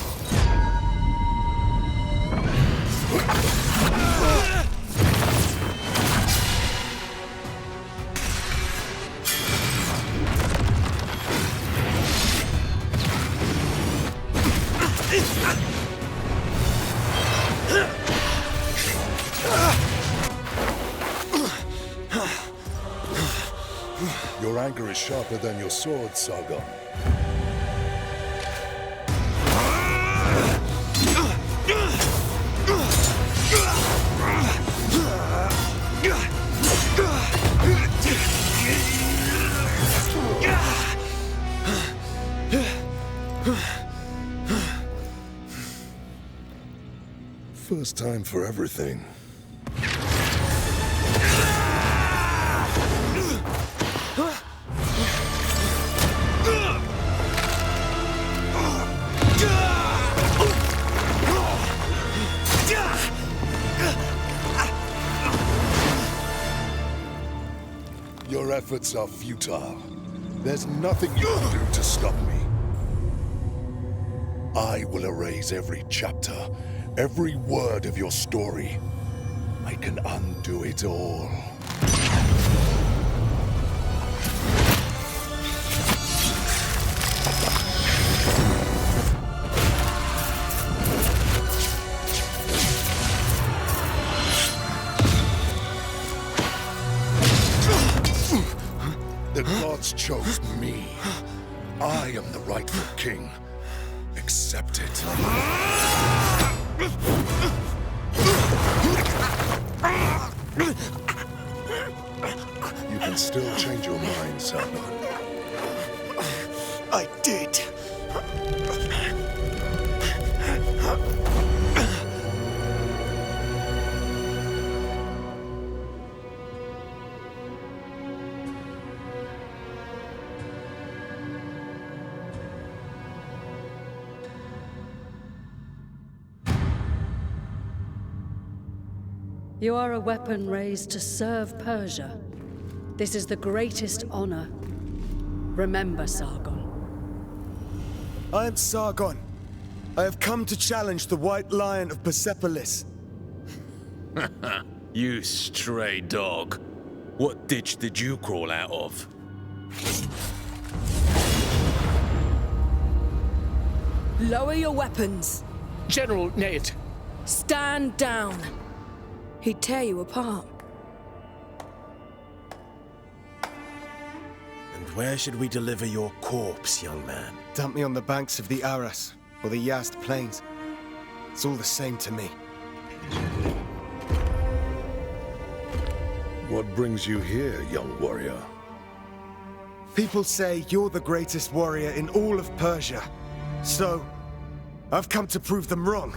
Your anger is sharper than your sword, Sargon. First time for everything. Your efforts are futile. There's nothing you can do to stop me. I will erase every chapter, every word of your story. I can undo it all. The gods chose me. I am the rightful king. Accept it. You can still change your mind, Sargon. I did. You are a weapon raised to serve Persia. This is the greatest honor. Remember, Sargon. I am Sargon. I have come to challenge the White Lion of Persepolis. You stray dog. What ditch did you crawl out of? Lower your weapons. General Nate. Stand down. He'd tear you apart. And where should we deliver your corpse, young man? Dump me on the banks of the Aras, or the Yazd Plains. It's all the same to me. What brings you here, young warrior? People say you're the greatest warrior in all of Persia. So, I've come to prove them wrong.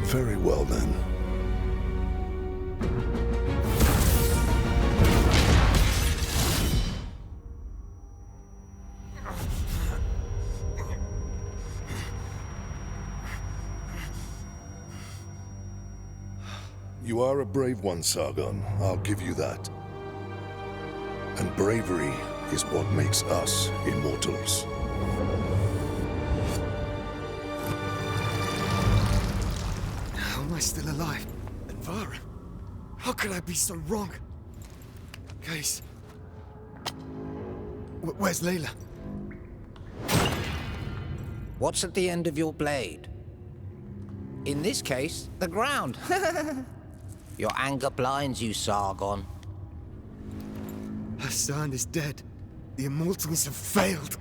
Very well then. You are a brave one, Sargon. I'll give you that. And bravery is what makes us immortals. How am I still alive? And Vahram? How could I be so wrong? Guys. Where's Layla? What's at the end of your blade? In this case, the ground. Your anger blinds you, Sargon. Hassan is dead. The Immortals have failed.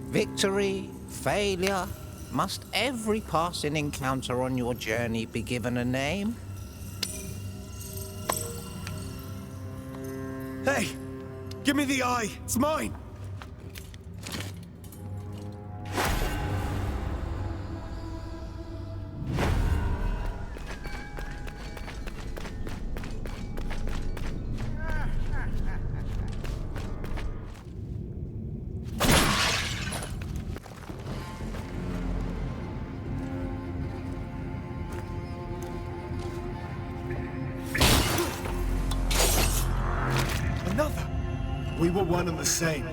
Victory, failure. Must every passing encounter on your journey be given a name? Hey! Give me the eye! It's mine! Another! We were one and the same.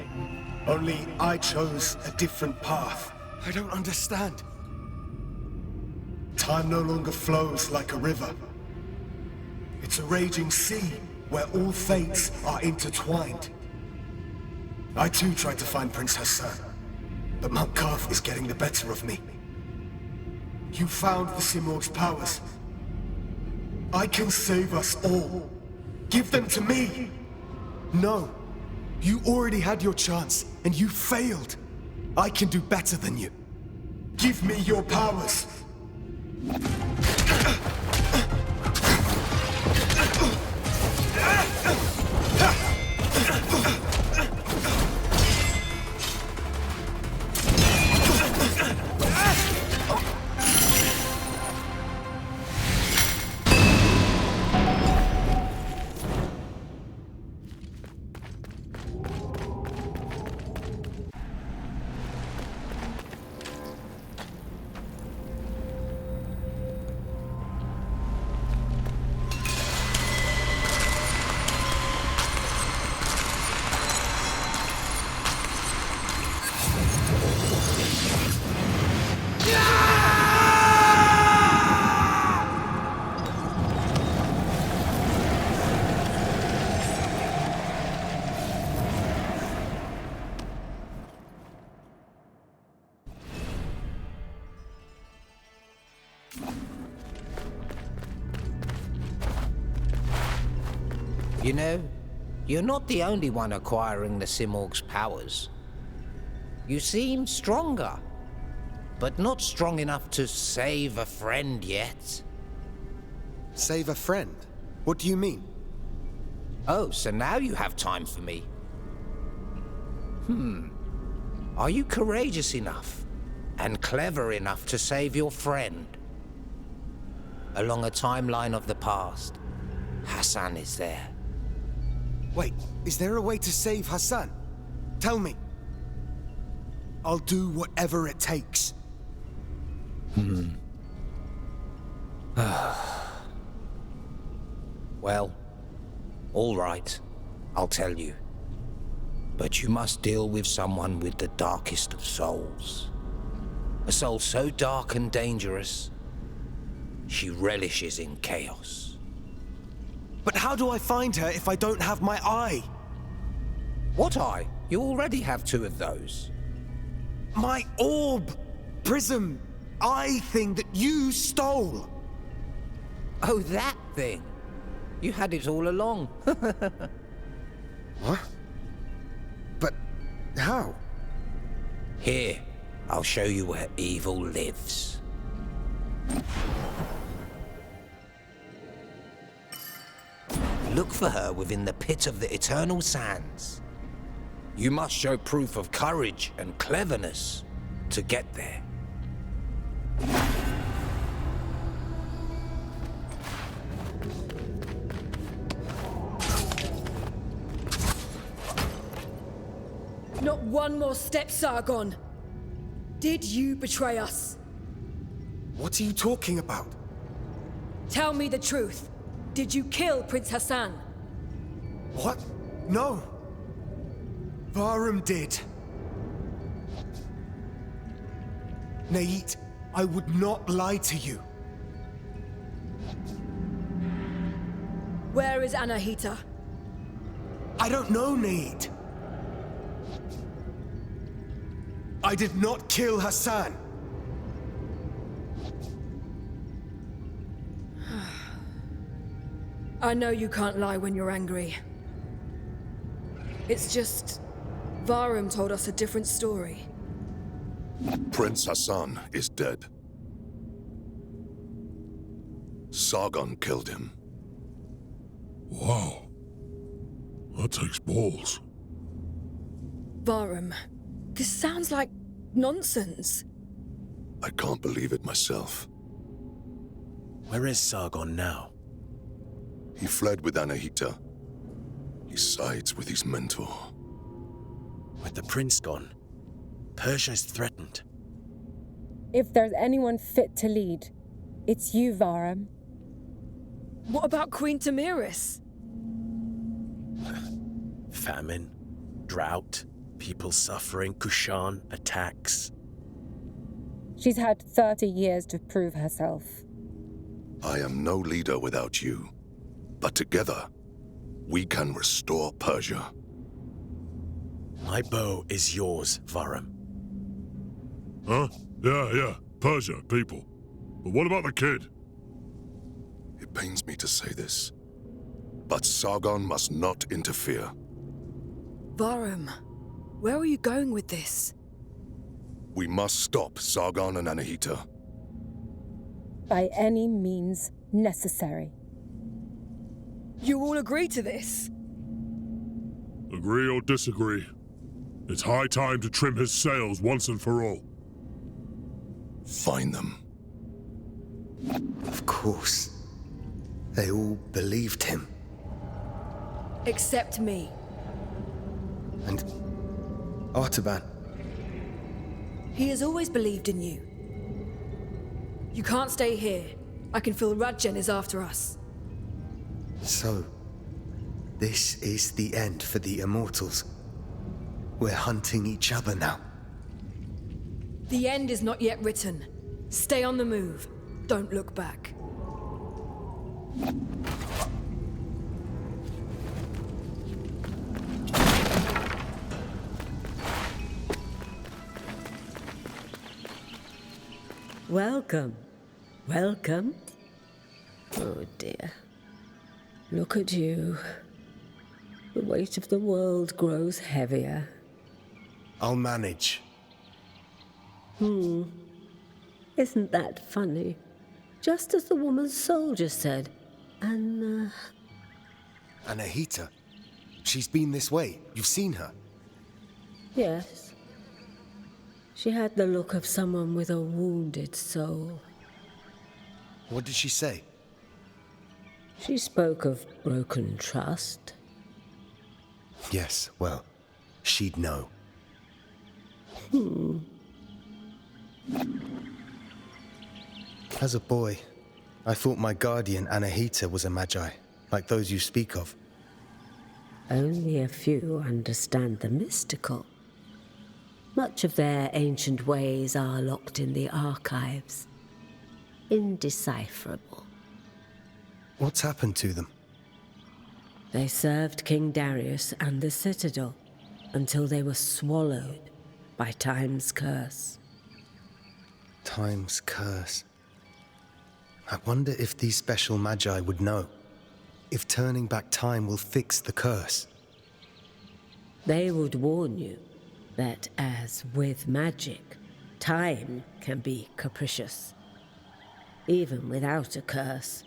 Only I chose a different path. I don't understand. Time no longer flows like a river. It's a raging sea where all fates are intertwined. I too tried to find Prince Hassan, but Mount Qaf is getting the better of me. You found the Simorg's powers. I can save us all. Give them to me! No. You already had your chance, and you failed. I can do better than you. Give me your powers! You know, you're not the only one acquiring the Simorg's powers. You seem stronger, but not strong enough to save a friend yet. Save a friend? What do you mean? Oh, so now you have time for me. Are you courageous enough and clever enough to save your friend? Along a timeline of the past, Hassan is there. Wait, is there a way to save Hassan? Tell me. I'll do whatever it takes. Well, all right, I'll tell you. But you must deal with someone with the darkest of souls. A soul so dark and dangerous, she relishes in chaos. But how do I find her if I don't have my eye? What eye? You already have two of those. My orb! Prism! Eye thing that you stole! Oh, that thing! You had it all along. What? But how? Here, I'll show you where evil lives. Look for her within the pit of the eternal sands. You must show proof of courage and cleverness to get there. not one more step, Sargon. Did you betray us? What are you talking about? Tell me the truth. Did you kill Prince Hassan? What? No. Vahram did. Nait, I would not lie to you. Where is Anahita? I don't know, Nait. I did not kill Hassan. I know you can't lie when you're angry. It's just... Vahram told us a different story. Prince Hassan is dead. Sargon killed him. Wow. That takes balls. Vahram, this sounds like nonsense. I can't believe it myself. Where is Sargon now? He fled with Anahita. He sides with his mentor. With the prince gone, Persia is threatened. If there's anyone fit to lead, it's you, Vahram. What about Queen Tamiris? Famine, drought, people suffering, Kushan, attacks. She's had 30 years to prove herself. I am no leader without you. But together, we can restore Persia. My bow is yours, Vahram. Huh? Yeah. Persia, people. But what about the kid? It pains me to say this, but Sargon must not interfere. Vahram, where are you going with this? We must stop Sargon and Anahita. By any means necessary. You all agree to this? Agree or disagree, it's high time to trim his sails once and for all. Find them. Of course. They all believed him. Except me. And Artaban. He has always believed in you. You can't stay here. I can feel Radjen is after us. So, this is the end for the Immortals. We're hunting each other now. The end is not yet written. Stay on the move. Don't look back. Welcome. Welcome. Oh dear. Look at you. The weight of the world grows heavier. I'll manage. Isn't that funny? Just as the woman soldier said. And, Anahita. She's been this way. You've seen her. yes. She had the look of someone with a wounded soul. What did she say? She spoke of broken trust. Yes, well, she'd know. As a boy, I thought my guardian Anahita was a magi, like those you speak of. Only a few understand the mystical. Much of their ancient ways are locked in the archives. Indecipherable. What's happened to them? They served King Darius and the Citadel until they were swallowed by Time's curse. Time's curse. I wonder if these special magi would know. If turning back time will fix the curse. They would warn you that, as with magic, time can be capricious, even without a curse.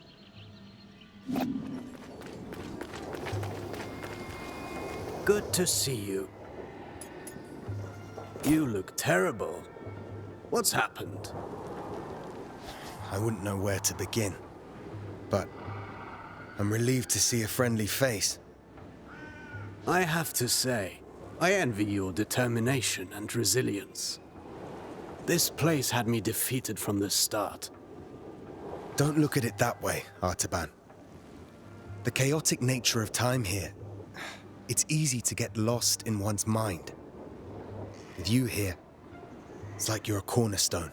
Good to see you. You look terrible. What's happened? I wouldn't know where to begin. But I'm relieved to see a friendly face. I have to say, I envy your determination and resilience. This place had me defeated from the start. Don't look at it that way, Artaban. The chaotic nature of time here, it's easy to get lost in one's mind. With you here, it's like you're a cornerstone,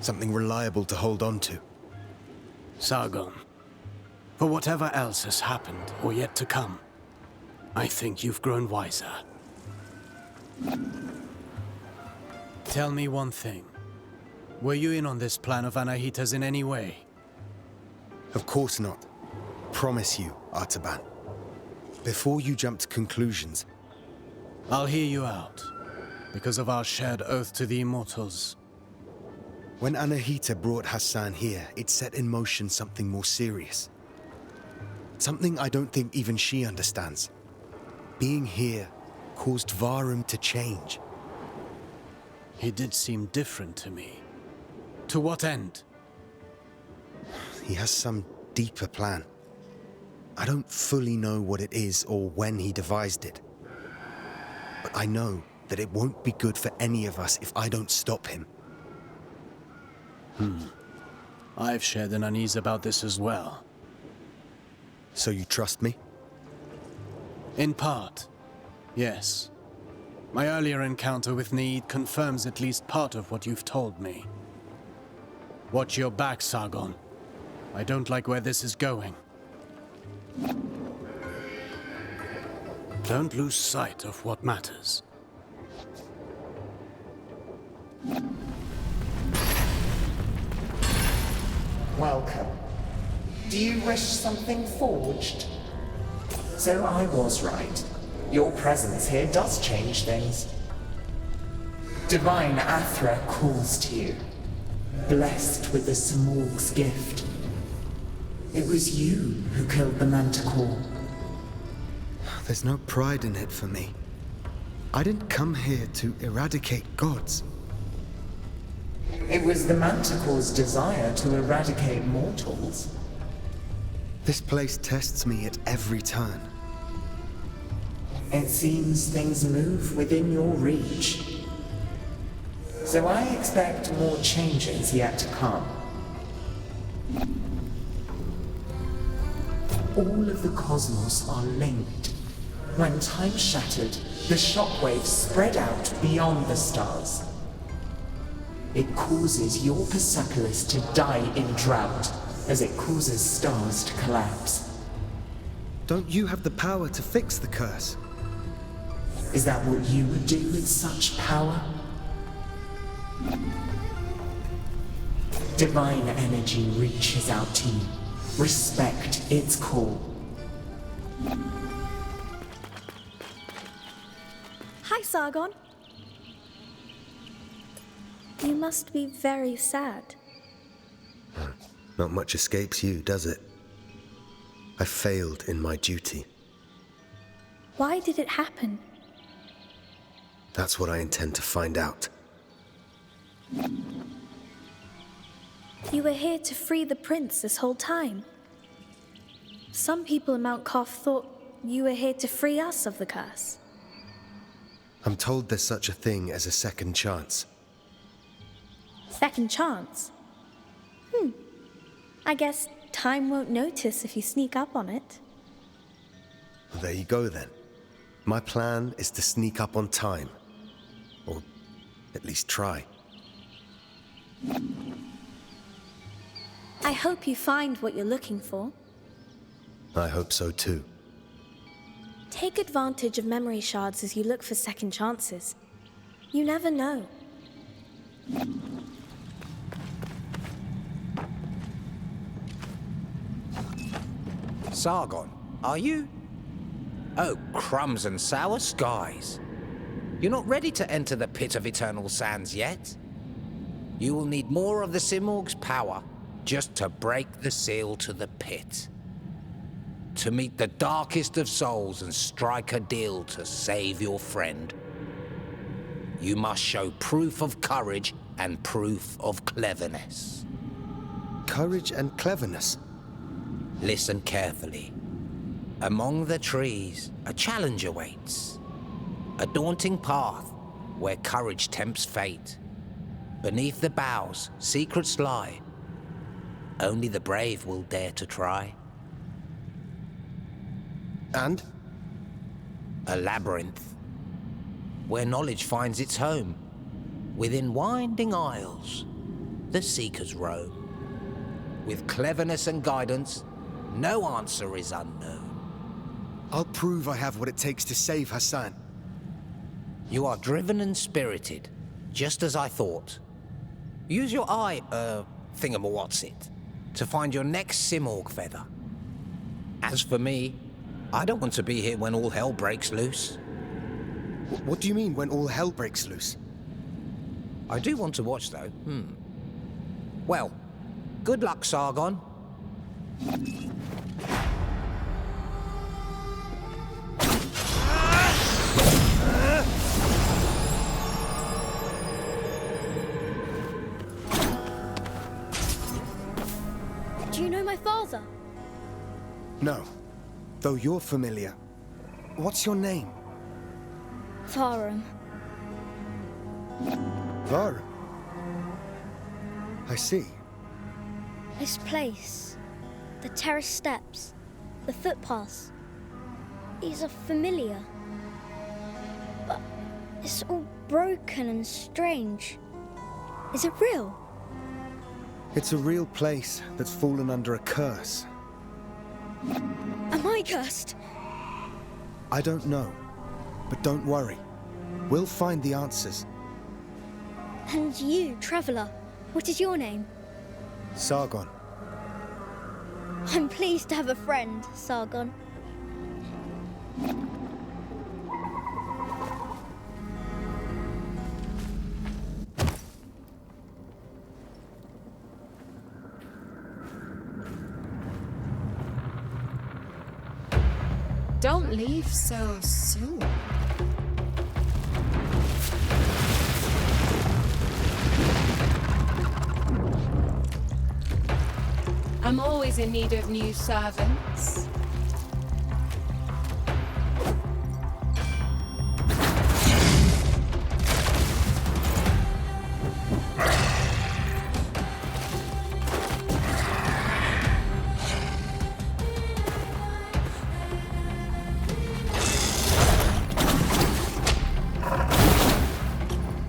something reliable to hold on to. Sargon, for whatever else has happened or yet to come, I think you've grown wiser. Tell me one thing. Were you in on this plan of Anahita's in any way? Of course not. Promise you, Artaban. Before you jump to conclusions... I'll hear you out. Because of our shared oath to the Immortals. When Anahita brought Hassan here, it set in motion something more serious. Something I don't think even she understands. Being here caused Vahram to change. He did seem different to me. To what end? He has some deeper plan. I don't fully know what it is or when he devised it. But I know that it won't be good for any of us if I don't stop him. I've shared an unease about this as well. So you trust me? In part, yes. My earlier encounter with Need confirms at least part of what you've told me. Watch your back, Sargon. I don't like where this is going. Don't lose sight of what matters. Welcome. Do you wish something forged? So I was right. Your presence here does change things. Divine Athra calls to you, blessed with the Simorg's gift. It was you who killed the Manticore. There's no pride in it for me. I didn't come here to eradicate gods. It was the Manticore's desire to eradicate mortals. This place tests me at every turn. It seems things move within your reach. So I expect more changes yet to come. All of the cosmos are linked. When time shattered, the shockwaves spread out beyond the stars. It causes your Persepolis to die in drought, as it causes stars to collapse. Don't you have the power to fix the curse? Is that what you would do with such power? Divine energy reaches out to you. Respect its call. Hi, Sargon. You must be very sad. Not much escapes you, does it? I failed in my duty. Why did it happen? That's what I intend to find out. You were here to free the prince this whole time. Some people in Mount Qaf thought you were here to free us of the curse. I'm told there's such a thing as a second chance. Second chance? I guess time won't notice if you sneak up on it. Well, there you go then. My plan is to sneak up on time. Or at least try. I hope you find what you're looking for. I hope so too. Take advantage of memory shards as you look for second chances. You never know. Sargon, are you? Oh, crumbs and sour skies. You're not ready to enter the pit of eternal sands yet. You will need more of the Simorg's power just to break the seal to the pit. To meet the darkest of souls and strike a deal to save your friend. You must show proof of courage and proof of cleverness. Courage and cleverness? Listen carefully. Among the trees, a challenge awaits. A daunting path where courage tempts fate. Beneath the boughs, secrets lie. Only the brave will dare to try. And? A labyrinth, where knowledge finds its home. Within winding aisles, the seekers roam. With cleverness and guidance, no answer is unknown. I'll prove I have what it takes to save Hassan. You are driven and spirited, just as I thought. Use your eye, thingamawatsit, to find your next Simorg feather. As for me, I don't want to be here when all hell breaks loose. What do you mean, when all hell breaks loose? I do want to watch, though. Well, good luck, Sargon. Do you know my father? No. Though you're familiar. What's your name? Vahram. Vahram? I see. This place, the terraced steps, the footpaths, these are familiar. But it's all broken and strange. Is it real? It's a real place that's fallen under a curse. Am I cursed? I don't know. But don't worry. We'll find the answers. And you, Traveler, what is your name? Sargon. I'm pleased to have a friend, Sargon. Don't leave so soon. I'm always in need of new servants.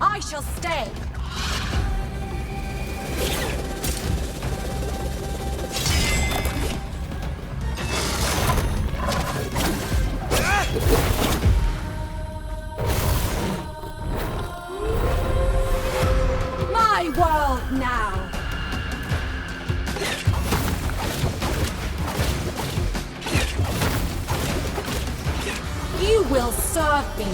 I shall stay. My world now. You will serve me.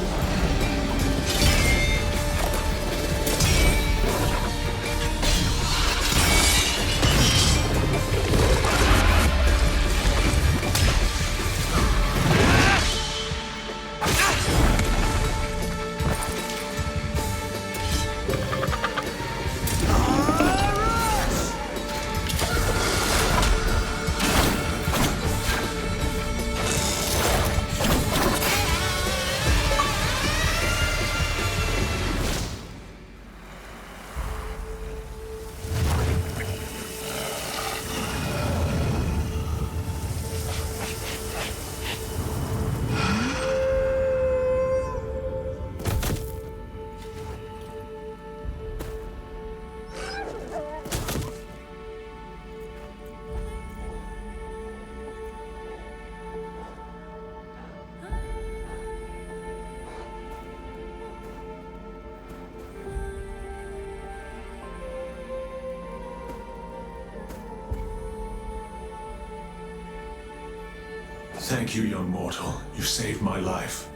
Thank you, young mortal. You saved my life.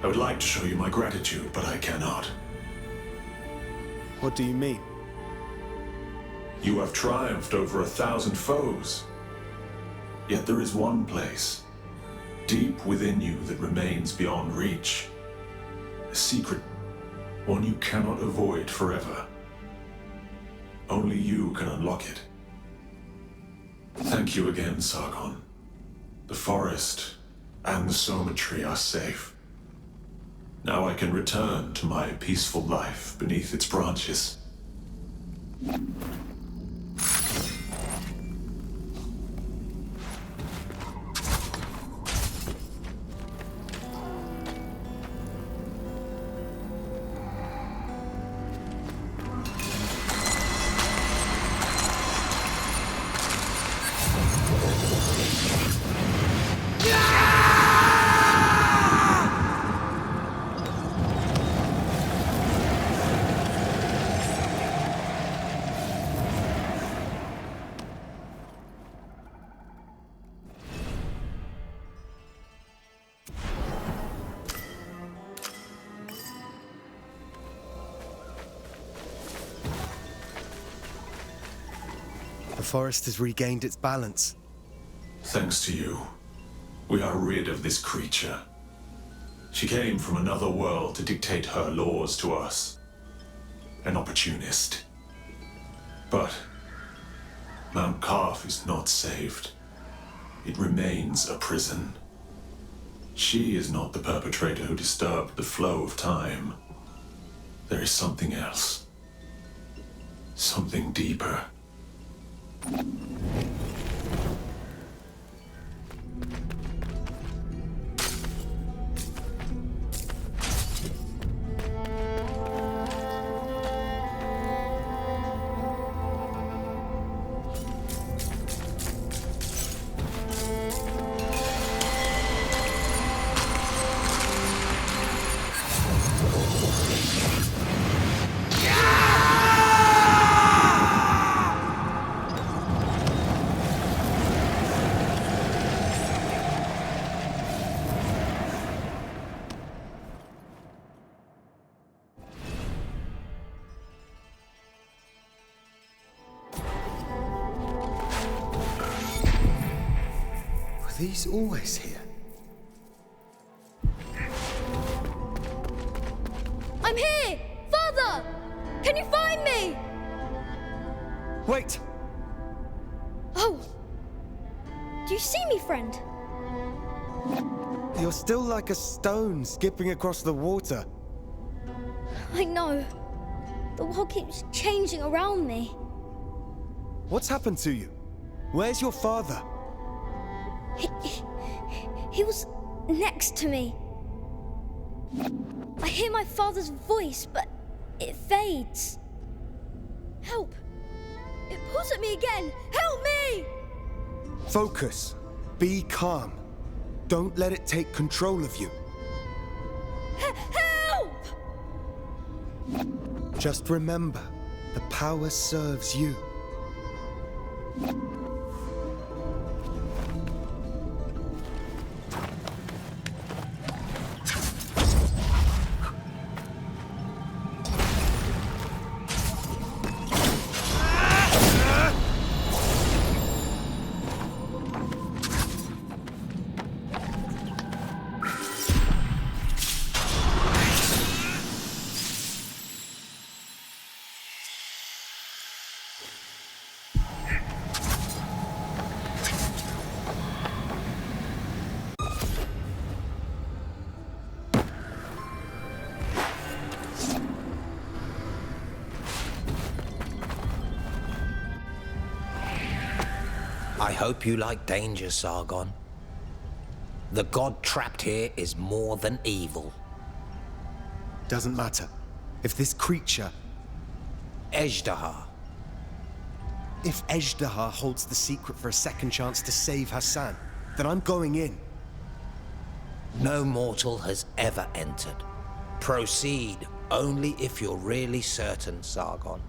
I would like to show you my gratitude, but I cannot. What do you mean? You have triumphed over 1,000 foes. Yet there is one place, deep within you, that remains beyond reach. A secret, one you cannot avoid forever. Only you can unlock it. Thank you again, Sargon. The forest and the Soma tree are safe. Now I can return to my peaceful life beneath its branches. The forest has regained its balance. Thanks to you, we are rid of this creature. She came from another world to dictate her laws to us. An opportunist. But Mount Qaf is not saved. It remains a prison. She is not the perpetrator who disturbed the flow of time. There is something else. Something deeper. Were these always here? I'm here! Father! Can you find me? Wait! Oh! Do you see me, friend? You're still like a stone skipping across the water. I know. The world keeps changing around me. What's happened to you? Where's your father? He was next to me. I hear my father's voice, but it fades. Help! It pulls at me again! Help me! Focus. Be calm. Don't let it take control of you. Help! Just remember, the power serves you. I hope you like danger, Sargon. The god trapped here is more than evil. Doesn't matter. If this creature... Ejdaha. If Ejdaha holds the secret for a second chance to save Hassan, then I'm going in. No mortal has ever entered. Proceed only if you're really certain, Sargon.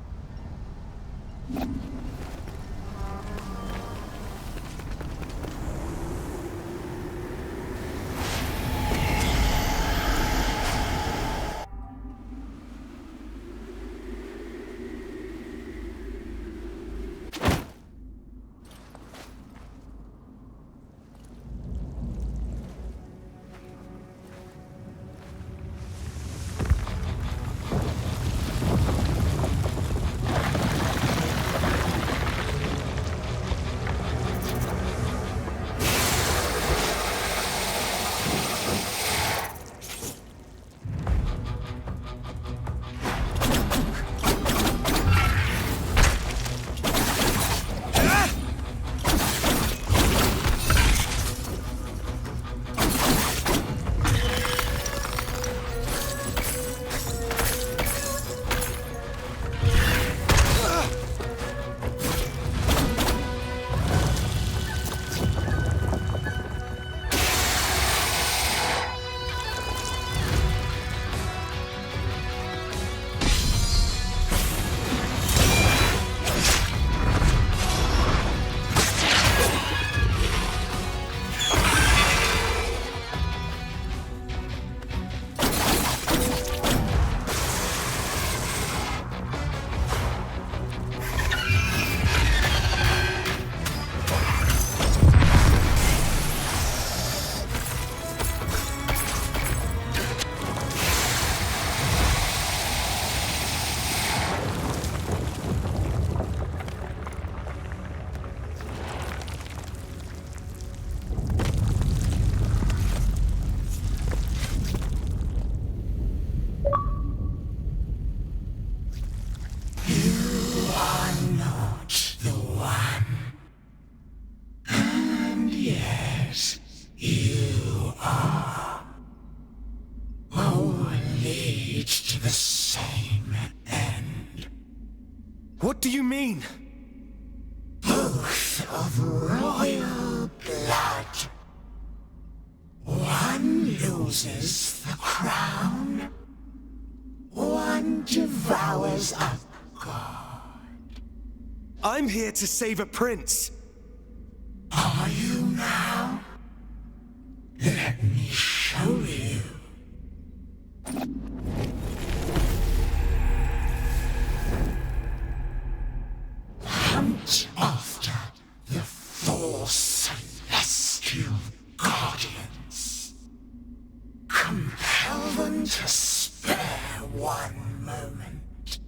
lead to the same end. What do you mean? Both of royal blood. One loses the crown. One devours a god. I'm here to save a prince. Are you now? Let me show you. Hunt after the four celestial guardians. Compel them to spare one moment.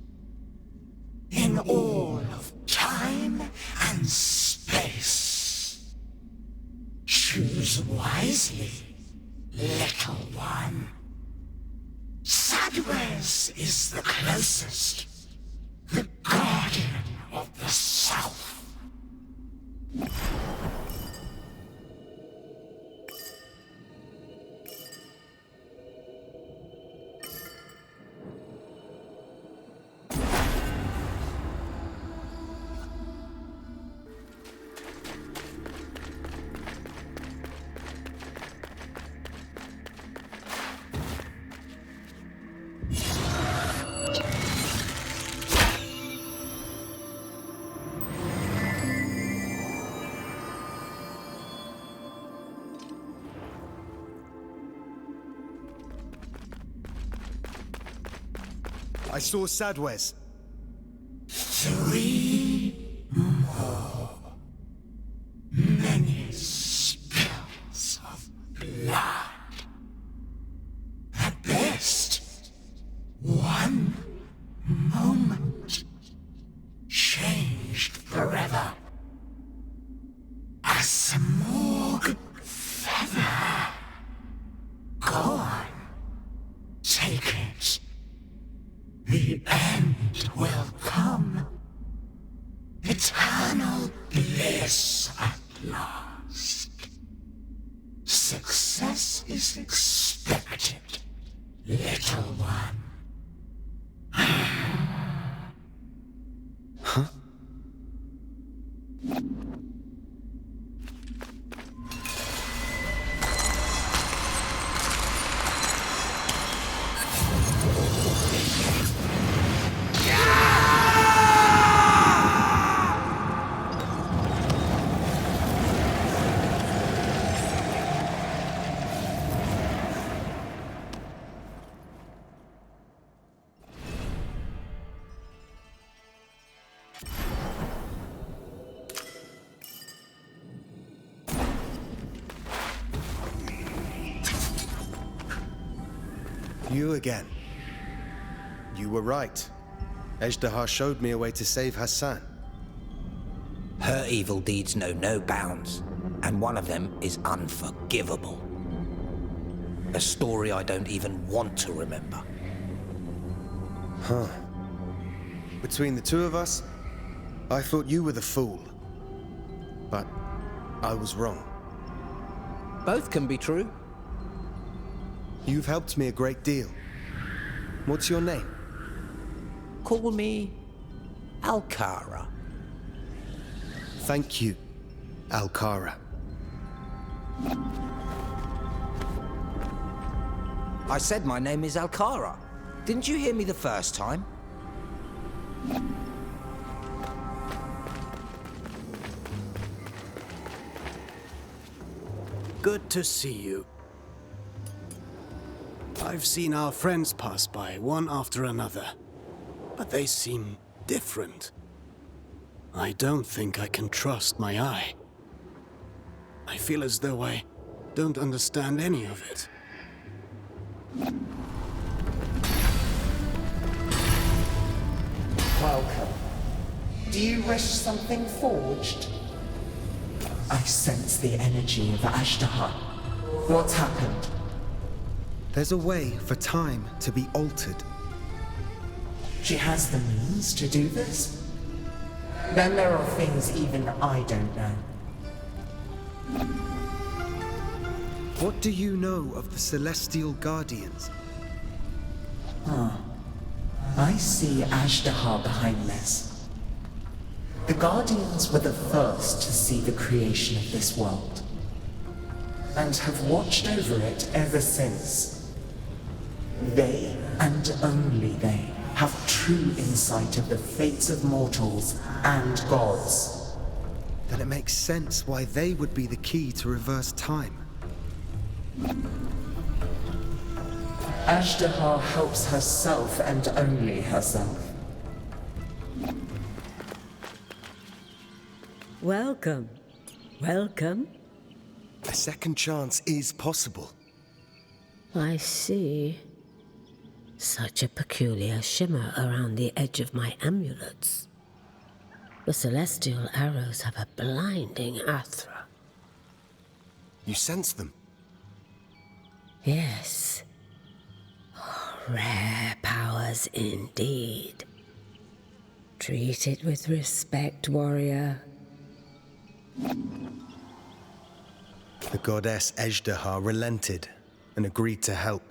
In all of time and space. Choose wisely, little one. Sadwez is the closest. The guardian of the South. I saw Sadwez. 3 more. Many spills of blood. At best, one moment changed forever. A smorg feather. Go on, take it. The end will come. Eternal bliss at last. Success is expected, little one. Huh? You again. You were right. Ejderha showed me a way to save Hassan. Her evil deeds know no bounds, and one of them is unforgivable. A story I don't even want to remember. Huh. Between the two of us, I thought you were the fool. But I was wrong. Both can be true. You've helped me a great deal. What's your name? Call me Alcara. Thank you, Alcara. I said my name is Alcara. Didn't you hear me the first time? Good to see you. I've seen our friends pass by, one after another, but they seem different. I don't think I can trust my eye. I feel as though I don't understand any of it. Welcome. Do you wish something forged? I sense the energy of Ashtaha. What's happened? There's a way for time to be altered. She has the means to do this? Then there are things even I don't know. What do you know of the Celestial Guardians? I see Azhdahar behind this. The Guardians were the first to see the creation of this world, and have watched over it ever since. They, and only they, have true insight of the fates of mortals and gods. Then it makes sense why they would be the key to reverse time. Azhdahar helps herself and only herself. Welcome. Welcome. A second chance is possible. I see. Such a peculiar shimmer around the edge of my amulets. The celestial arrows have a blinding athra. You sense them? Yes. Rare powers indeed. Treat it with respect, warrior. The goddess Azhdahar relented and agreed to help.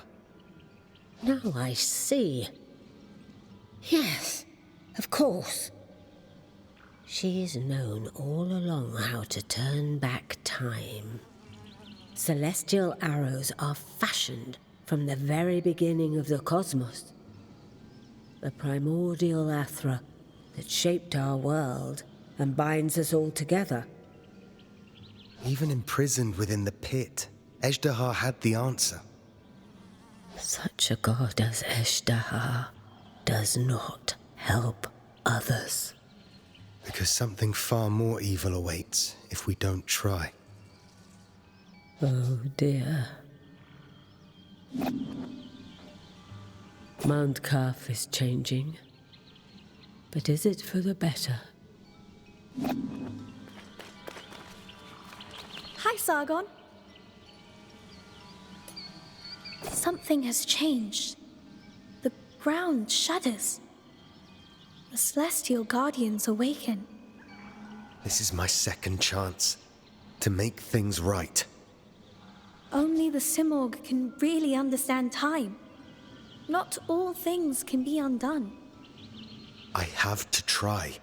Now I see. Yes, of course. She's known all along how to turn back time. Celestial arrows are fashioned from the very beginning of the cosmos. The primordial athra that shaped our world and binds us all together. Even imprisoned within the pit, Azhdahar had the answer. Such a god as Azhdahar does not help others. Because something far more evil awaits if we don't try. Oh dear. Mount Qaf is changing. But is it for the better? Hi, Sargon. Something has changed. The ground shudders. The celestial guardians awaken. This is my second chance to make things right. Only the Simorg can really understand time. Not all things can be undone. I have to try.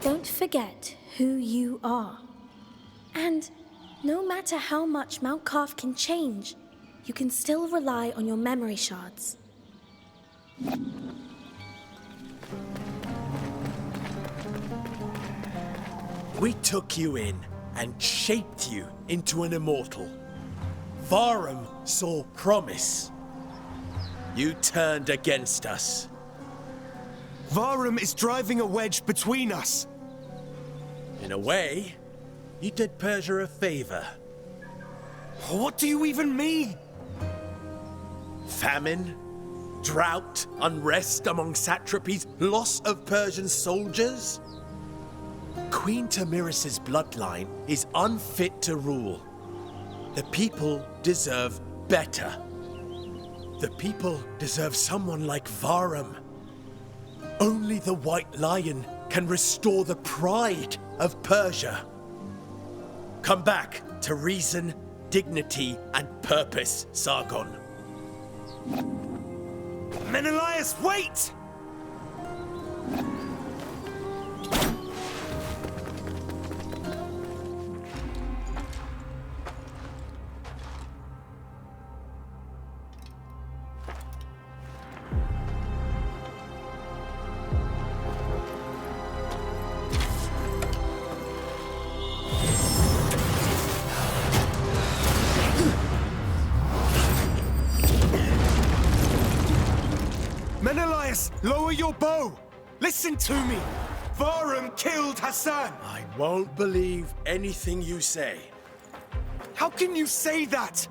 Don't forget who you are. And no matter how much Mount Qaf can change, you can still rely on your memory shards. We took you in and shaped you into an immortal. Vahram saw promise. You turned against us. Vahram is driving a wedge between us. In a way, you did Persia a favor. What do you even mean? Famine, drought, unrest among satrapies, loss of Persian soldiers. Queen Tamiris's bloodline is unfit to rule. The people deserve better. The people deserve someone like Vahram. Only the White Lion can restore the pride of Persia. Come back to reason, dignity, and purpose, Sargon. Menelaus, wait! Menelaus, lower your bow! Listen to me! Vahram killed Hassan! I won't believe anything you say. How can you say that?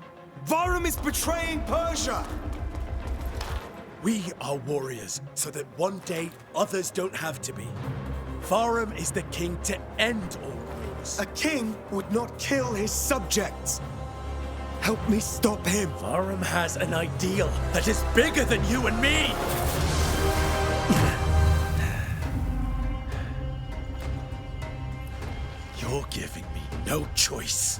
Vahram is betraying Persia! We are warriors, so that one day others don't have to be. Vahram is the king to end all wars. A king would not kill his subjects. Help me stop him. Vahram has an ideal that is bigger than you and me! You're giving me no choice.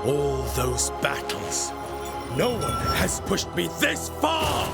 All those battles. No one has pushed me this far!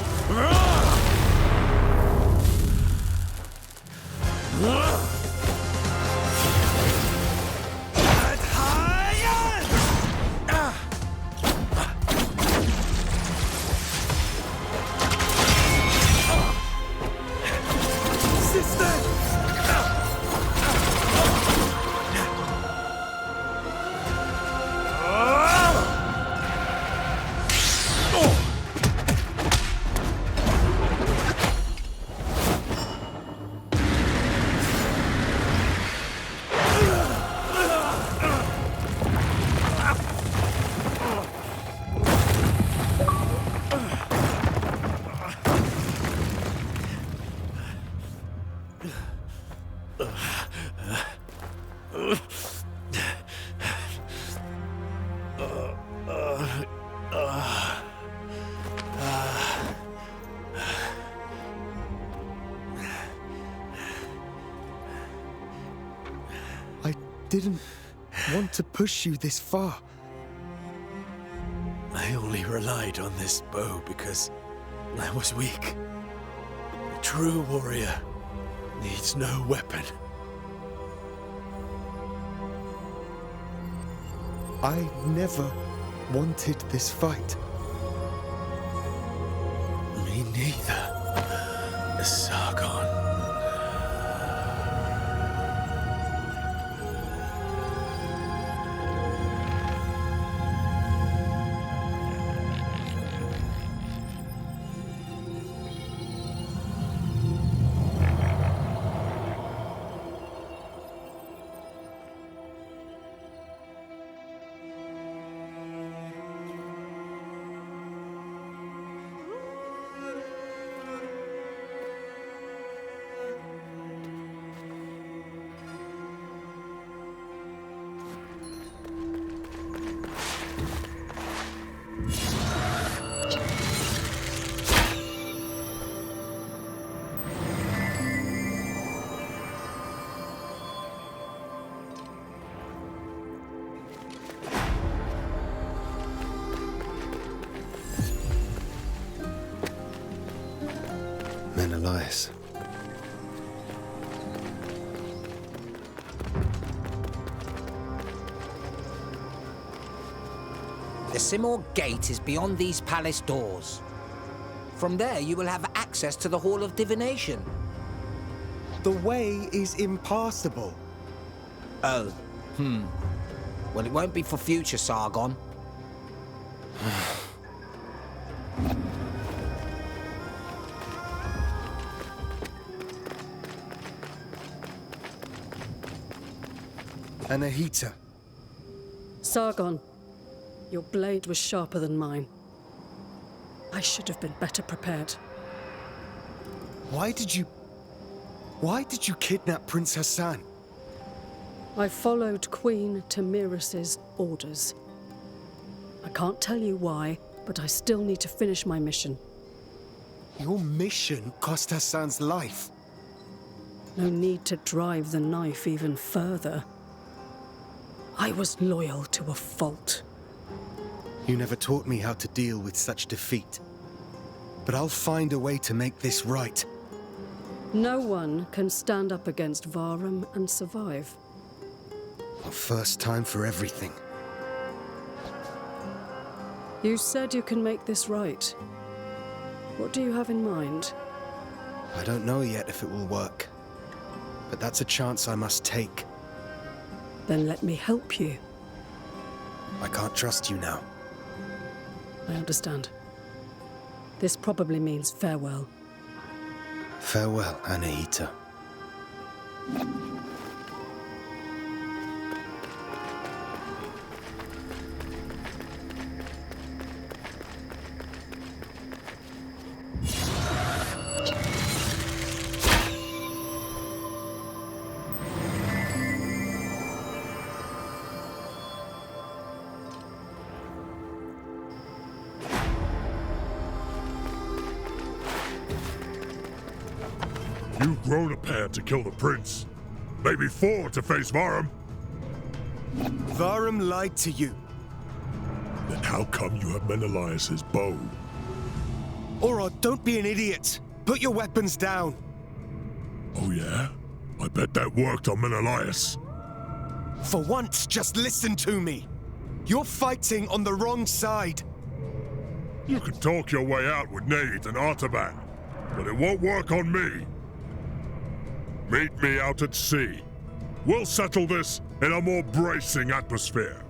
Didn't want to push you this far. I only relied on this bow because I was weak. A true warrior needs no weapon. I never wanted this fight. Me neither, Sargon. Menelaus. The Simorgh Gate is beyond these palace doors. From there, you will have access to the Hall of Divination. The way is impassable. Oh, Well, it won't be for future, Sargon. Anahita. Sargon, your blade was sharper than mine. I should have been better prepared. Why did you kidnap Prince Hassan? I followed Queen Tamiris's orders. I can't tell you why, but I still need to finish my mission. Your mission cost Hassan's life. No need to drive the knife even further. I was loyal to a fault. You never taught me how to deal with such defeat. But I'll find a way to make this right. No one can stand up against Vahram and survive. A first time for everything. You said you can make this right. What do you have in mind? I don't know yet if it will work. But that's a chance I must take. Then let me help you. I can't trust you now. I understand. This probably means farewell. Farewell, Anahita. You've grown a pair to kill the prince. Maybe 4 to face Vahram. Vahram lied to you. Then how come you have Menelaus's bow? Orod, don't be an idiot! Put your weapons down! Oh yeah? I bet that worked on Menelaus. For once, just listen to me! You're fighting on the wrong side! You can talk your way out with Nate and Artaban, but it won't work on me. Meet me out at sea. We'll settle this in a more bracing atmosphere.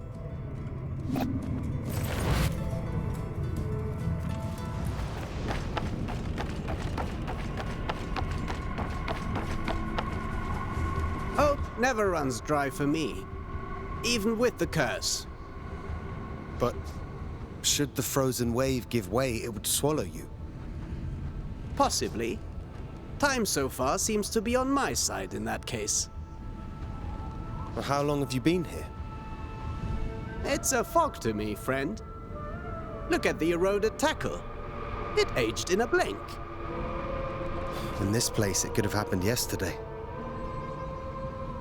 Hope never runs dry for me, even with the curse. But should the frozen wave give way, it would swallow you. Possibly. Time so far seems to be on my side in that case. Well, how long have you been here? It's a fog to me, friend. Look at the eroded tackle. It aged in a blink. In this place, it could have happened yesterday.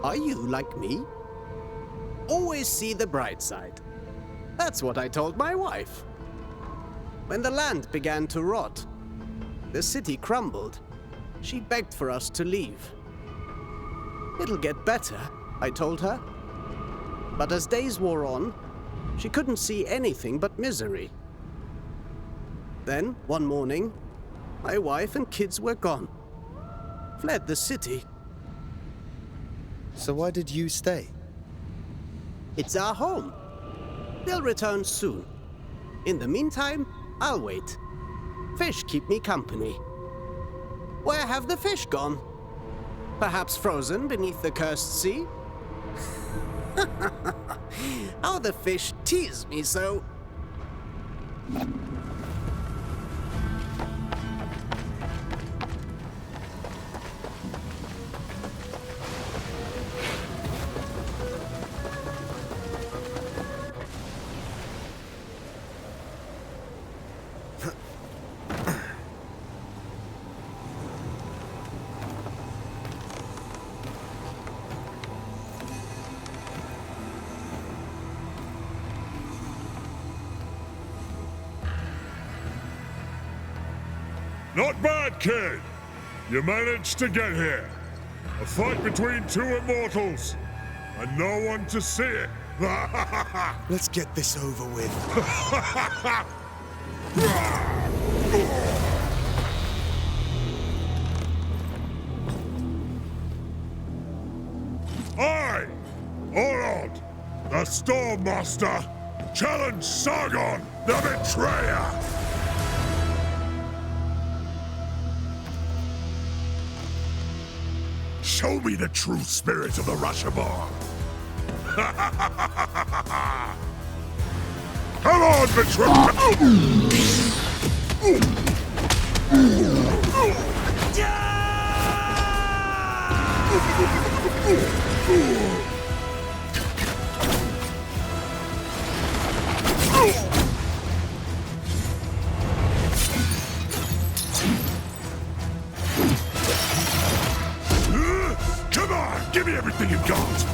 Are you like me? Always see the bright side. That's what I told my wife. When the land began to rot, the city crumbled. She begged for us to leave. It'll get better, I told her. But as days wore on, she couldn't see anything but misery. Then, one morning, my wife and kids were gone. Fled the city. So why did you stay? It's our home. They'll return soon. In the meantime, I'll wait. Fish keep me company. Where have the fish gone? Perhaps frozen beneath the cursed sea? How the fish tease me so. Not bad, kid! You managed to get here. A fight between two immortals, and no one to see it. Let's get this over with. I, Orod, the Storm Master, challenge Sargon, the betrayer! Show me the true spirit of the Rashomon! Come on, betrayer! Come on, give me everything you've got!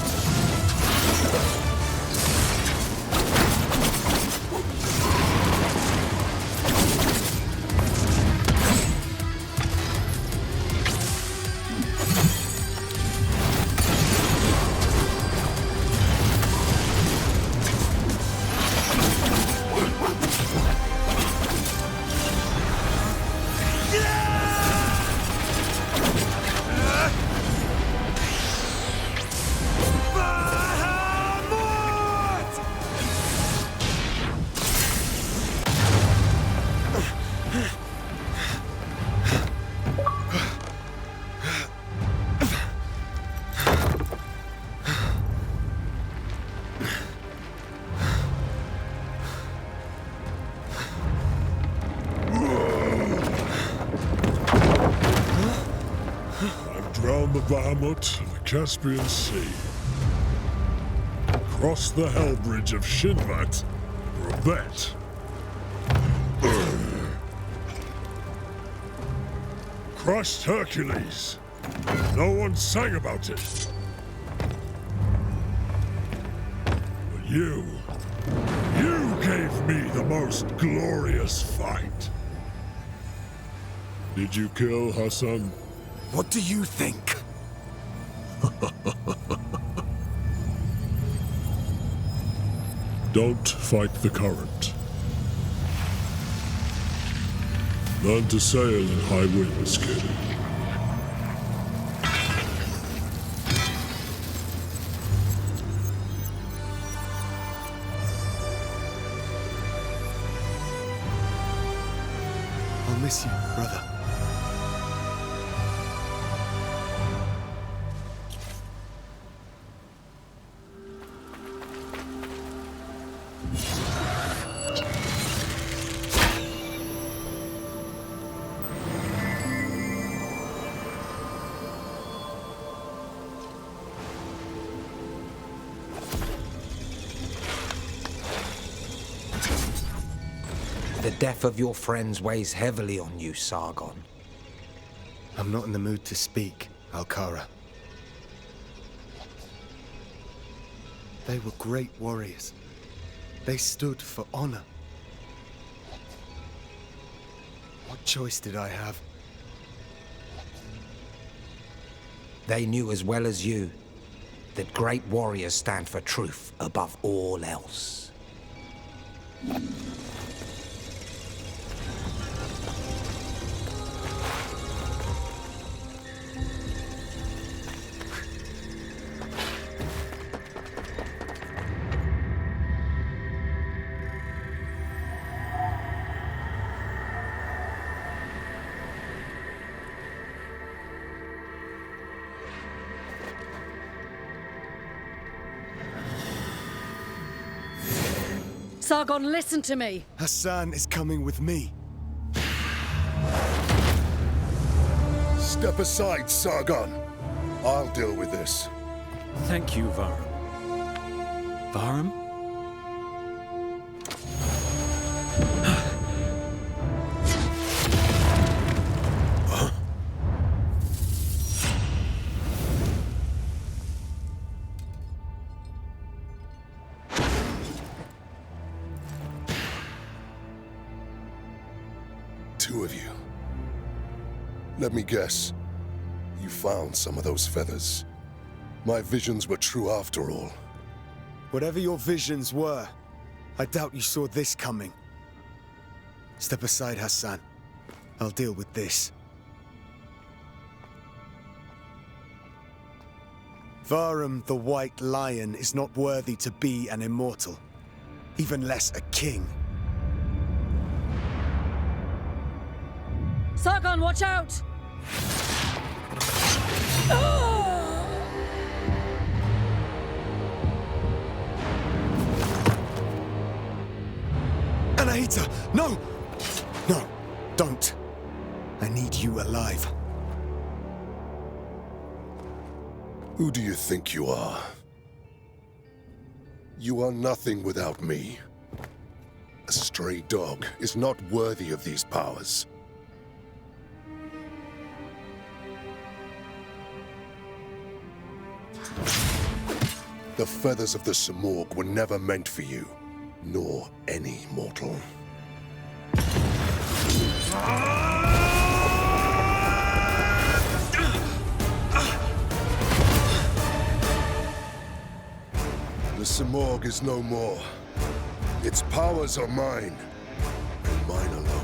Drown the Bahamut in the Caspian Sea. Cross the Hell Bridge of Shinvat for a bet. Crushed Hercules. No one sang about it. But you gave me most glorious fight. Did you kill Hassan? What do you think? Don't fight the current. Learn to sail in high winds, kid. I'll miss you, brother. The death of your friends weighs heavily on you, Sargon. I'm not in the mood to speak, Alcara. They were great warriors. They stood for honor. What choice did I have? They knew as well as you that great warriors stand for truth above all else. Sargon, listen to me! Hassan is coming with me. Step aside, Sargon. I'll deal with this. Thank you, Vahram. Vahram? Two of you. Let me guess. You found some of those feathers. My visions were true after all. Whatever your visions were, I doubt you saw this coming. Step aside, Hassan. I'll deal with this. Vahram the White Lion is not worthy to be an immortal, even less a king. Sargon, watch out! Anahita, no! No, don't. I need you alive. Who do you think you are? You are nothing without me. A stray dog is not worthy of these powers. The feathers of the Simorg were never meant for you, nor any mortal. The Simorg is no more. Its powers are mine, and mine alone.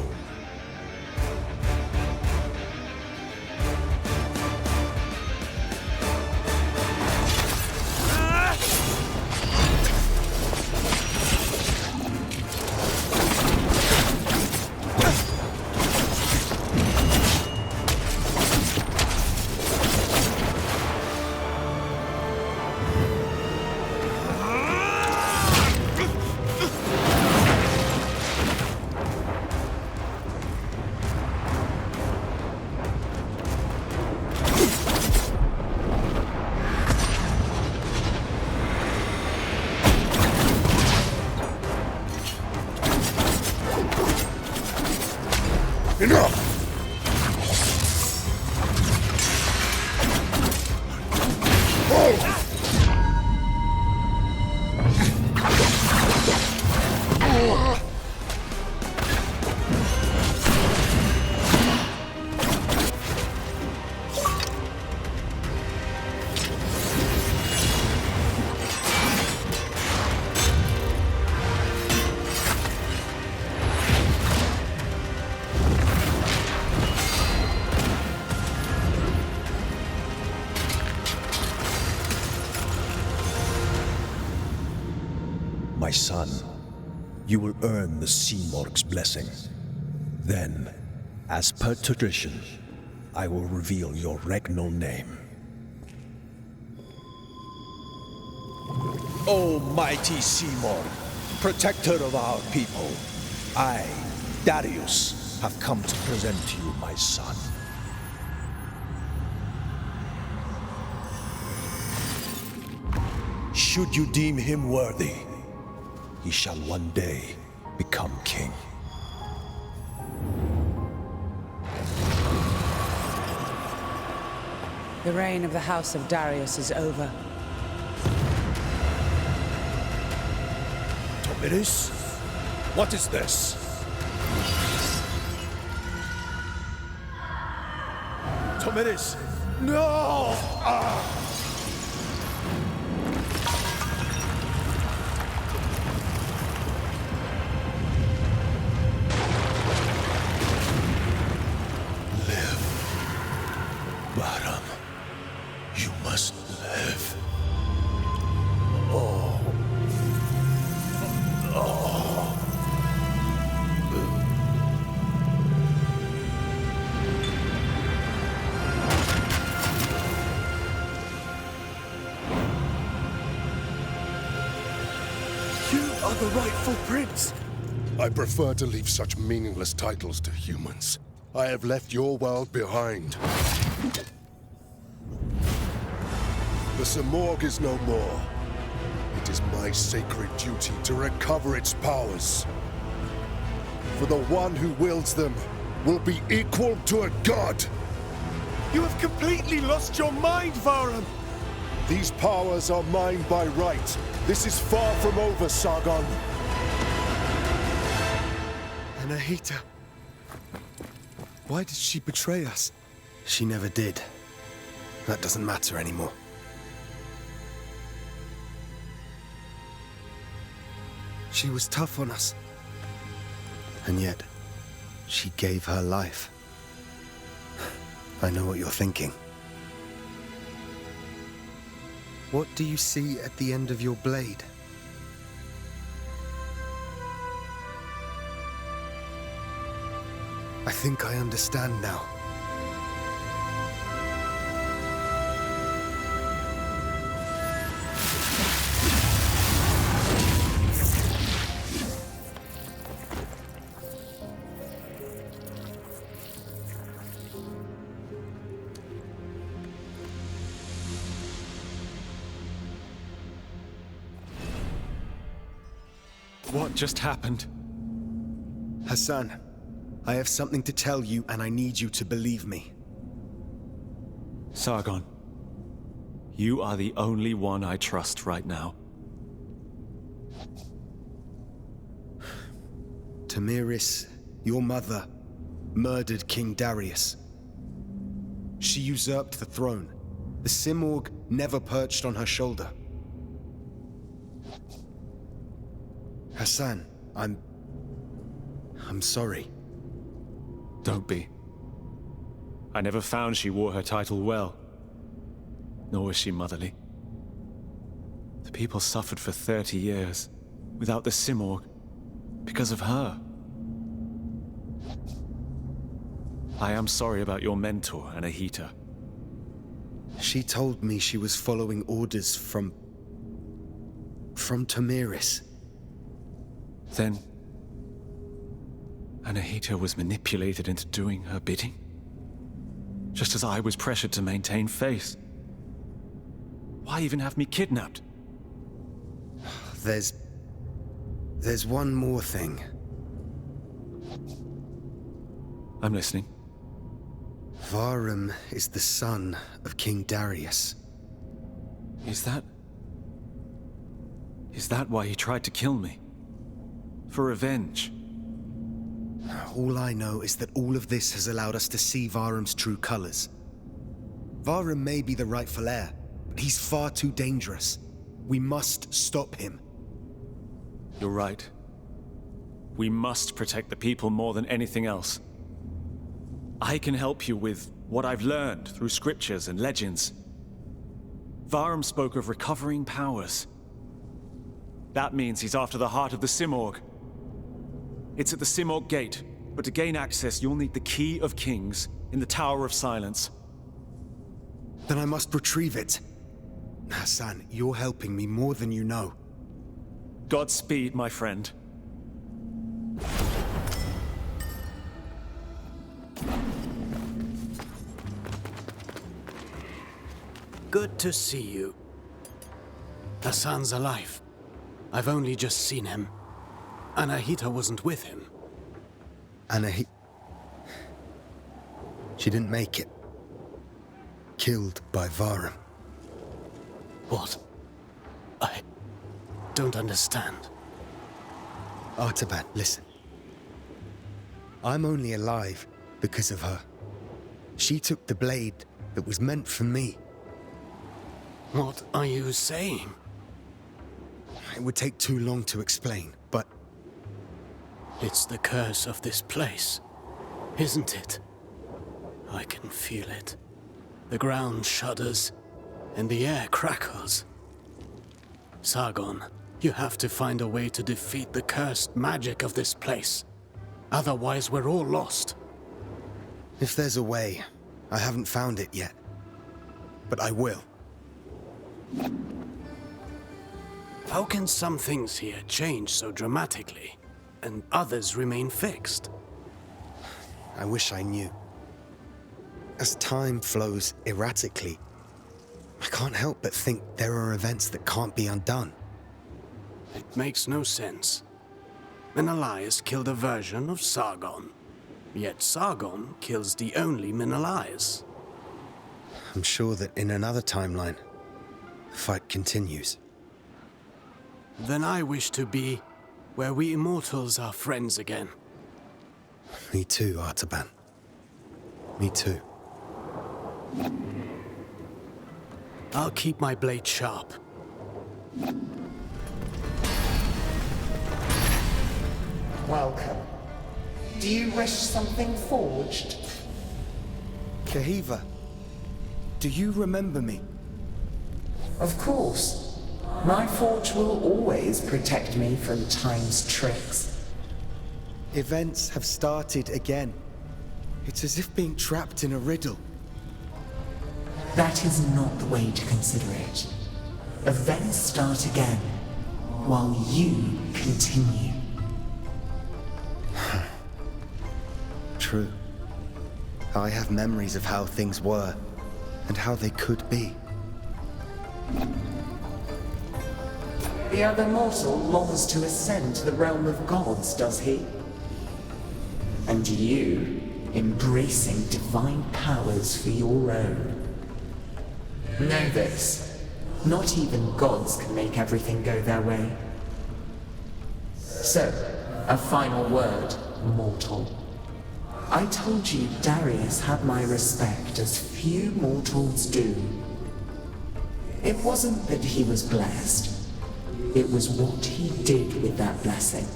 Enough! son, you will earn the Simorg's blessing. Then, as per tradition, I will reveal your regnal name. O mighty Simorg, protector of our people, I, Darius, have come to present to you my son. Should you deem him worthy, he shall one day become king. The reign of the House of Darius is over. Tomiris? What is this? Tomiris! No! Vahram, you must live. You are the rightful prince. I prefer to leave such meaningless titles to humans. I have left your world behind. The Simorg is no more. It is my sacred duty to recover its powers. For the one who wields them will be equal to a god. You have completely lost your mind, Vahram! These powers are mine by right. This is far from over, Sargon. Anahita. Why did she betray us? She never did. That doesn't matter anymore. She was tough on us. And yet, she gave her life. I know what you're thinking. What do you see at the end of your blade? I think I understand now. What just happened? Hassan, I have something to tell you, and I need you to believe me. Sargon, you are the only one I trust right now. Tomiris, your mother, murdered King Darius. She usurped the throne. The Simorg never perched on her shoulder. Hassan, I'm sorry. Don't be. I never found she wore her title well. Nor was she motherly. The people suffered for 30 years, without the Simorg, because of her. I am sorry about your mentor, Anahita. She told me she was following orders from Tomiris. Then, Anahita was manipulated into doing her bidding? Just as I was pressured to maintain faith. Why even have me kidnapped? There's one more thing. I'm listening. Vahram is the son of King Darius. Is that why he tried to kill me? For revenge? All I know is that all of this has allowed us to see Vahram's true colors. Vahram may be the rightful heir, but he's far too dangerous. We must stop him. You're right. We must protect the people more than anything else. I can help you with what I've learned through scriptures and legends. Vahram spoke of recovering powers. That means he's after the heart of the Simorg. It's at the Simorg Gate, but to gain access, you'll need the Key of Kings in the Tower of Silence. Then I must retrieve it. Hassan, you're helping me more than you know. Godspeed, my friend. Good to see you. Hassan's alive. I've only just seen him. Anahita wasn't with him. Anahita... She didn't make it. Killed by Vahram. What? I don't understand. Artaban, listen. I'm only alive because of her. She took the blade that was meant for me. What are you saying? It would take too long to explain, but... It's the curse of this place, isn't it? I can feel it. The ground shudders, and the air crackles. Sargon, you have to find a way to defeat the cursed magic of this place. Otherwise, we're all lost. If there's a way, I haven't found it yet. But I will. How can some things here change so dramatically, and others remain fixed? I wish I knew. As time flows erratically, I can't help but think there are events that can't be undone. It makes no sense. Menelaus killed a version of Sargon, yet Sargon kills the only Menelaus. I'm sure that in another timeline, the fight continues. Then I wish to be where we Immortals are friends again. Me too, Artaban. Me too. I'll keep my blade sharp. Welcome. Do you wish something forged? Kahiva, do you remember me? Of course. My forge will always protect me from time's tricks. Events have started again. It's as if being trapped in a riddle. That is not the way to consider it. Events start again, while you continue. True. I have memories of how things were, and how they could be. The other mortal longs to ascend to the realm of gods, does he? And you, embracing divine powers for your own. Know this. Not even gods can make everything go their way. So, a final word, mortal. I told you Darius had my respect as few mortals do. It wasn't that he was blessed. It was what he did with that blessing.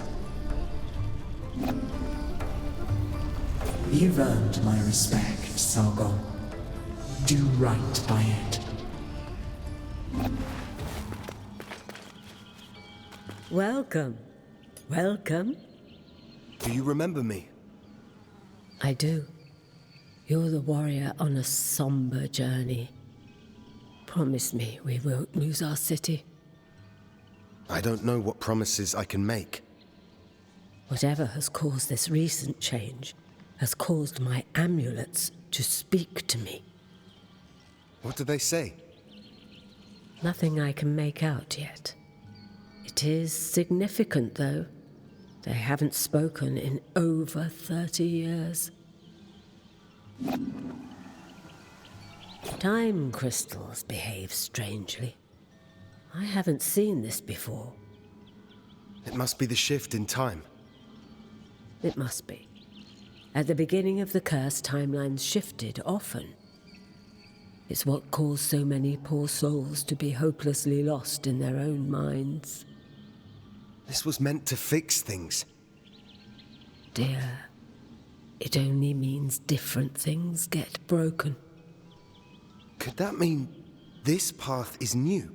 You've earned my respect, Sargon. Do right by it. Welcome. Welcome. Do you remember me? I do. You're the warrior on a somber journey. Promise me we won't lose our city. I don't know what promises I can make. Whatever has caused this recent change has caused my amulets to speak to me. What do they say? Nothing I can make out yet. It is significant, though. They haven't spoken in over 30 years. Time crystals behave strangely. I haven't seen this before. It must be the shift in time. It must be. At the beginning of the curse, timelines shifted often. It's what caused so many poor souls to be hopelessly lost in their own minds. This was meant to fix things. Dear, it only means different things get broken. Could that mean this path is new?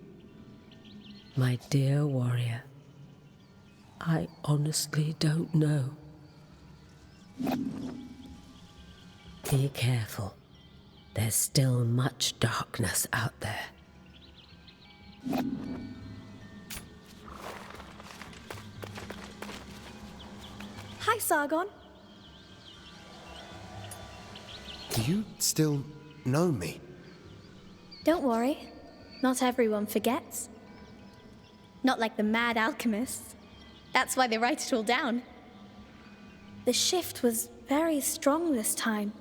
My dear warrior, I honestly don't know. Be careful. There's still much darkness out there. Hi, Sargon. Do you still know me? Don't worry. Not everyone forgets. Not like the mad alchemists. That's why they write it all down. The shift was very strong this time.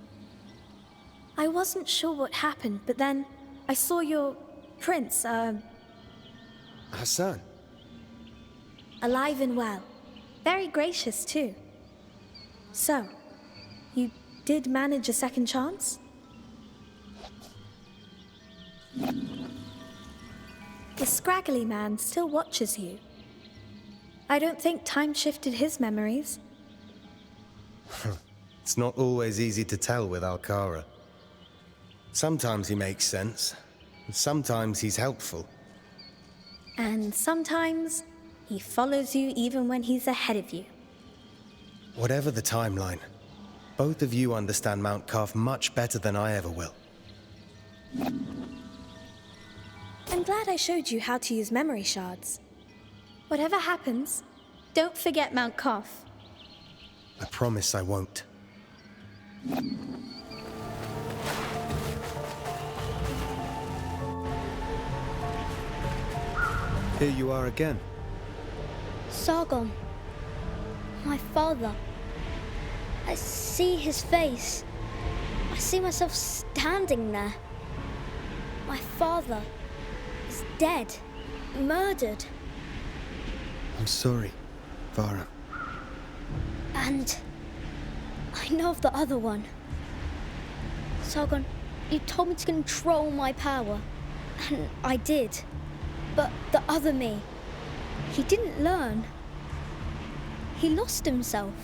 I wasn't sure what happened, but then I saw your prince, Hassan. alive and well. Very gracious, too. So, you did manage a second chance? The scraggly man still watches you. I don't think time shifted his memories. It's not always easy to tell with Alcara. Sometimes he makes sense, and sometimes he's helpful. And sometimes he follows you even when he's ahead of you. Whatever the timeline, both of you understand Mount Qaf much better than I ever will. I'm glad I showed you how to use memory shards. Whatever happens, don't forget Mount Qaf. I promise I won't. Here you are again. Sargon. My father. I see his face. I see myself standing there. My father is dead. Murdered. I'm sorry, Vahram. And I know of the other one. Sargon, you told me to control my power. And I did. But the other me, he didn't learn. He lost himself.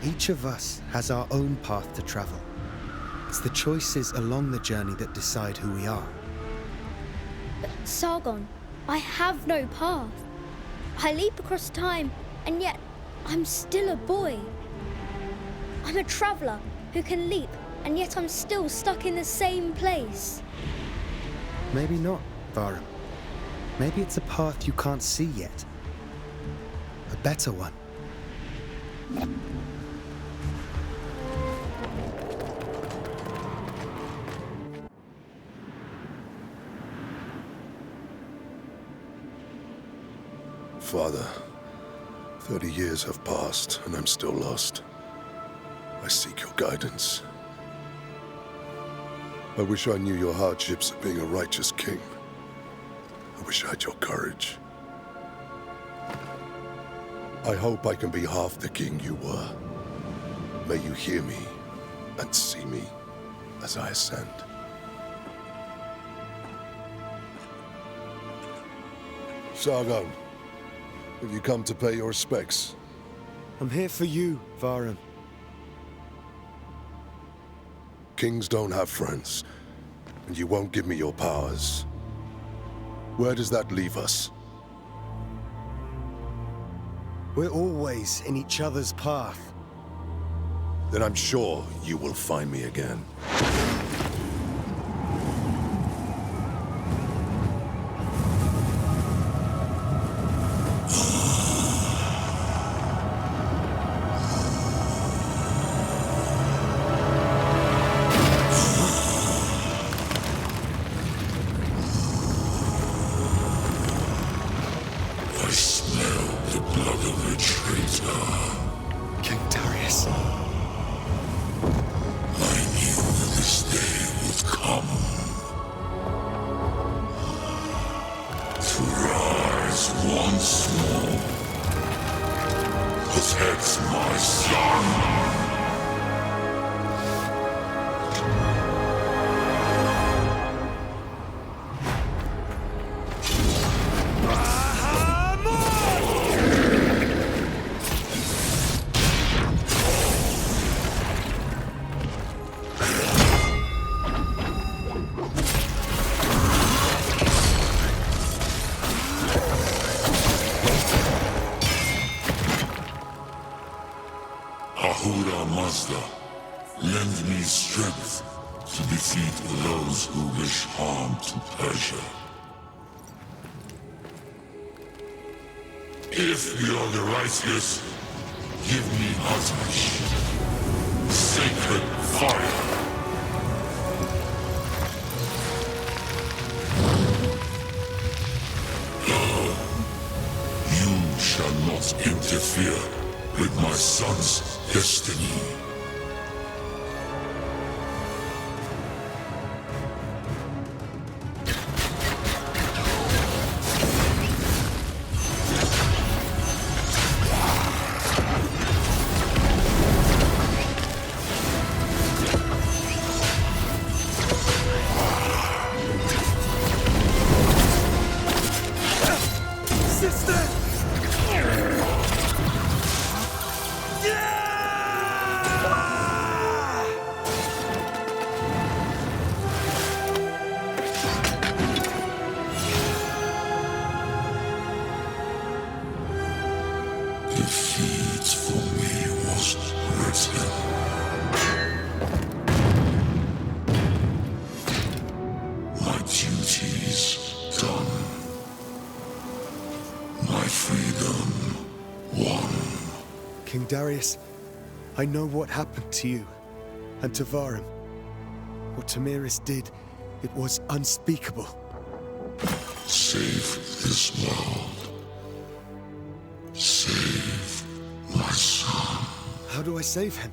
Each of us has our own path to travel. It's the choices along the journey that decide who we are. But Sargon, I have no path. I leap across time, and yet I'm still a boy. I'm a traveler who can leap, and yet I'm still stuck in the same place. Maybe not, Vahram. Maybe it's a path you can't see yet. A better one. Father, 30 years have passed, and I'm still lost. I seek your guidance. I wish I knew your hardships of being a righteous king. I wish I had your courage. I hope I can be half the king you were. May you hear me and see me as I ascend. Sargon, have you come to pay your respects? I'm here for you, Vahram. Kings don't have friends, and you won't give me your powers. Where does that leave us? We're always in each other's path. Then I'm sure you will find me again. I smell the blood of a traitor. King Darius. I knew this day would come. To rise once more. Protect my son. Ahura Mazda, lend me strength to defeat those who wish harm to Persia. If beyond the righteous, give me Atmish, sacred fire. You shall not interfere with my son's destiny. Defeat for me was written. My duty's done. My freedom won. King Darius, I know what happened to you and to Vahram. What Tamiris did, it was unspeakable. Save this world. Save my son. How do I save him?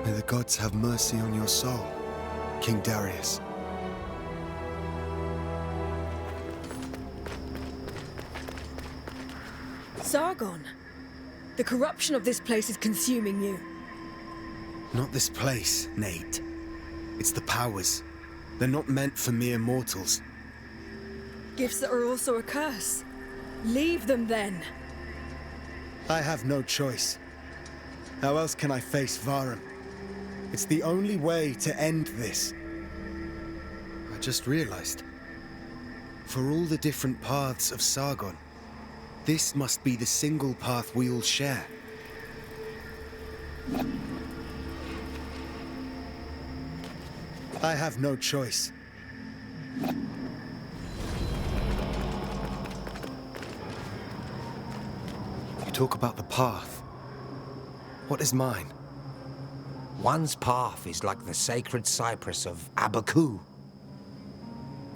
May the gods have mercy on your soul, King Darius. Sargon, the corruption of this place is consuming you. Not this place, Nate. It's the powers. They're not meant for mere mortals. Gifts that are also a curse. Leave them then. I have no choice. How else can I face Vahram? It's the only way to end this. I just realized. For all the different paths of Sargon, this must be the single path we all share. I have no choice. You talk about the path. What is mine? One's path is like the sacred cypress of Abaku.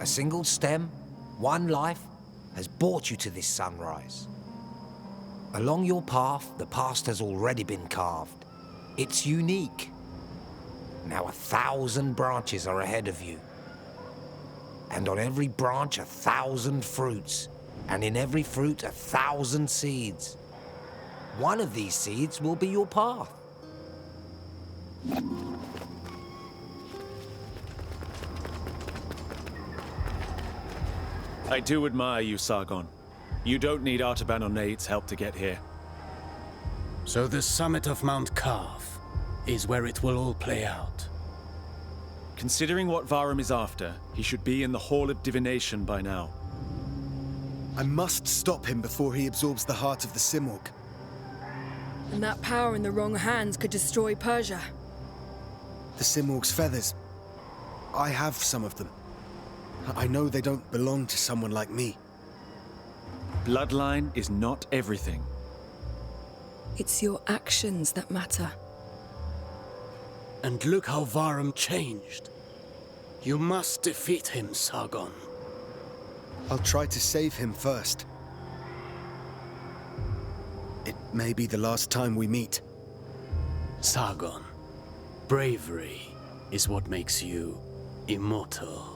A single stem, one life, has brought you to this sunrise. Along your path, the past has already been carved. It's unique. Now 1,000 branches are ahead of you. And on every branch, 1,000 fruits. And in every fruit, 1,000 seeds. One of these seeds will be your path. I do admire you, Sargon. You don't need Artaban or Nade's help to get here. So the summit of Mount Qaf is where it will all play out. Considering what Vahram is after, he should be in the Hall of Divination by now. I must stop him before he absorbs the heart of the Simorg. And that power in the wrong hands could destroy Persia. The Simorg's feathers. I have some of them. I know they don't belong to someone like me. Bloodline is not everything. It's your actions that matter. And look how Vahram changed. You must defeat him, Sargon. I'll try to save him first. It may be the last time we meet. Sargon, bravery is what makes you immortal.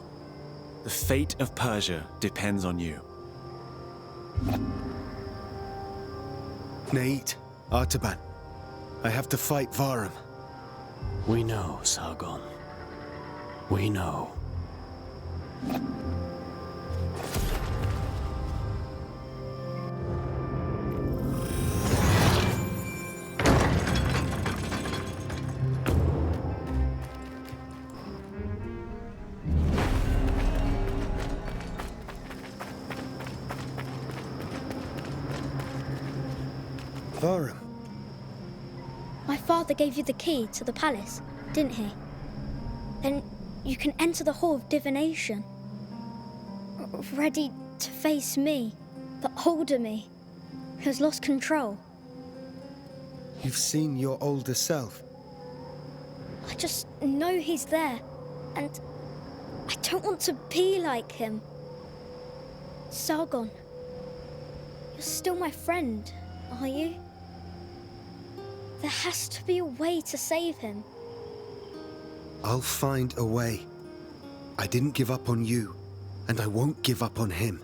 The fate of Persia depends on you. Nate, Artaban, I have to fight Vahram. We know, Sargon. We know. Vahram. My father gave you the key to the palace, didn't he? Then you can enter the Hall of Divination. Ready to face me, the older me, who has lost control. You've seen your older self. I just know he's there, and I don't want to be like him. Sargon, you're still my friend, are you? There has to be a way to save him. I'll find a way. I didn't give up on you, and I won't give up on him.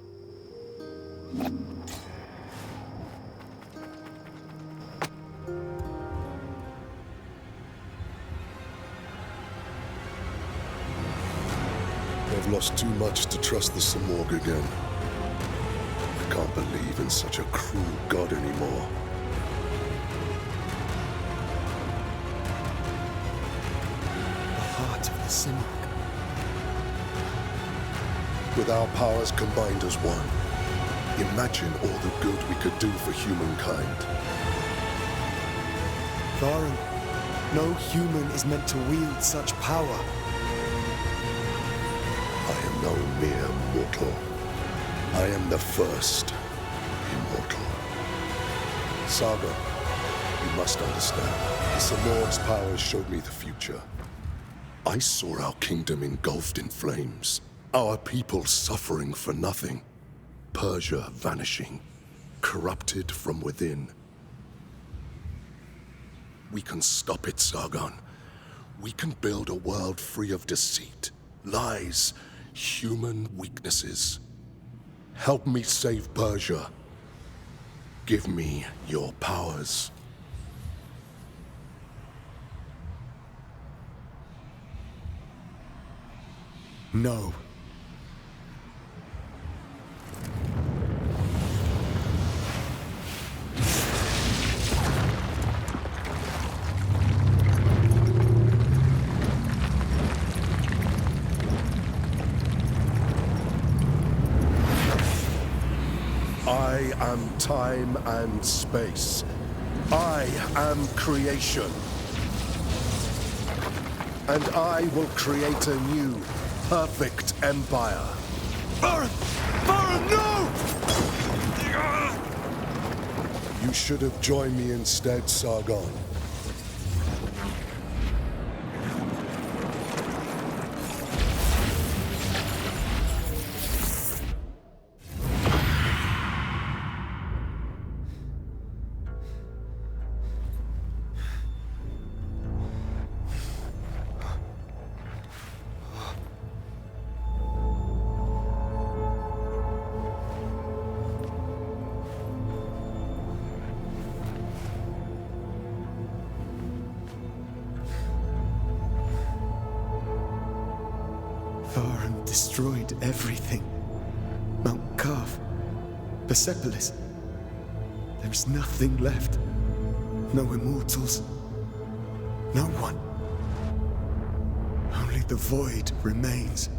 I've lost too much to trust the Simorg again. I can't believe in such a cruel god anymore. The heart of the Simorg. With our powers combined as one, imagine all the good we could do for humankind. Vahram, no human is meant to wield such power. I am no mere mortal. I am the first immortal. Sargon, you must understand. The Simorg's powers showed me the future. I saw our kingdom engulfed in flames. Our people suffering for nothing. Persia vanishing. Corrupted from within. We can stop it, Sargon. We can build a world free of deceit, lies, human weaknesses. Help me save Persia. Give me your powers. No. I am time and space. I am creation. And I will create a new, perfect empire. Vahram! Vahram, no! You should have joined me instead, Sargon. Vahram destroyed everything. Mount Qaf, Persepolis. There is nothing left. No Immortals. No one. Only the void remains.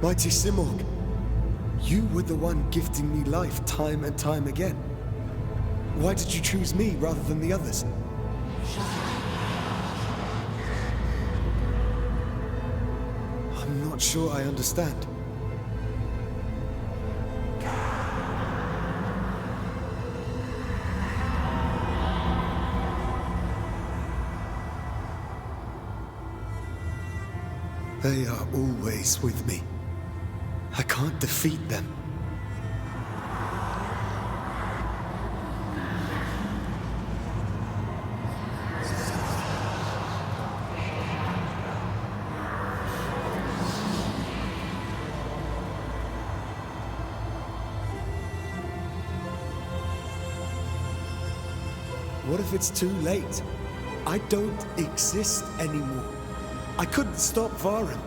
Mighty Simorg, you were the one gifting me life time and time again. Why did you choose me rather than the others? I'm not sure I understand. They are always with me. I can't defeat them. What if it's too late? I don't exist anymore. I couldn't stop Vahram.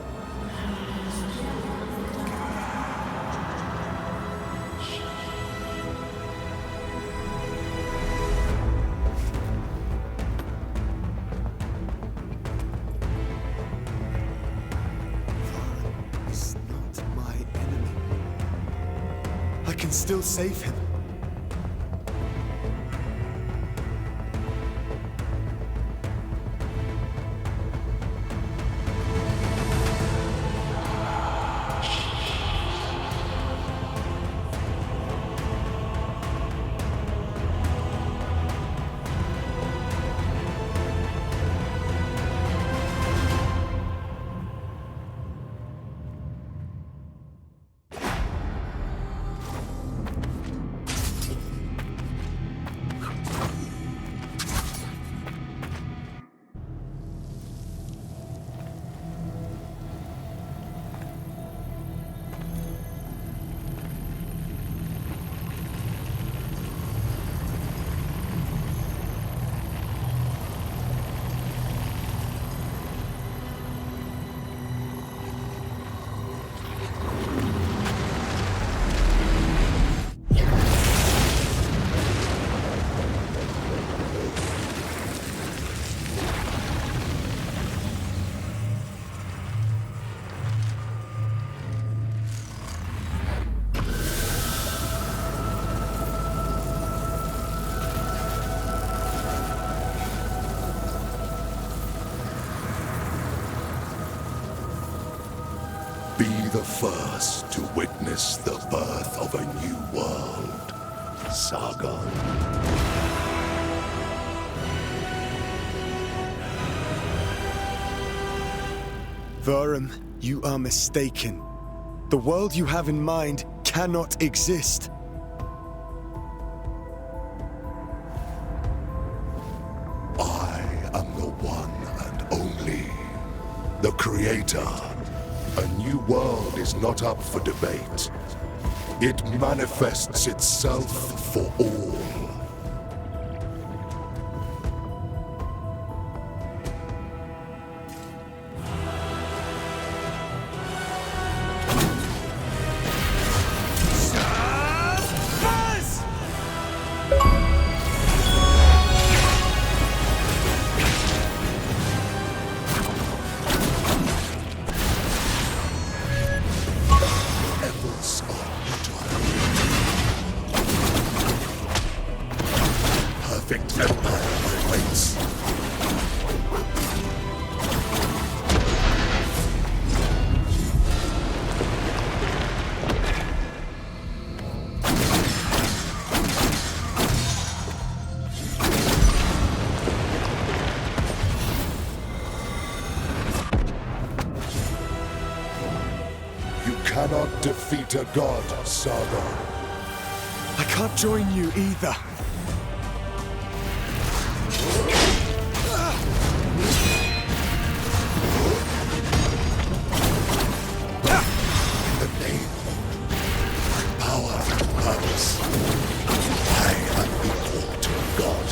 still save him. Be the first to witness the birth of a new world, Sargon. Vahram, you are mistaken. The world you have in mind cannot exist. I am the one and only, the Creator. A new world is not up for debate. It manifests itself for all. Cannot defeat a god, Sargon. I can't join you either. In the name of power and purpose, I am equal to a god.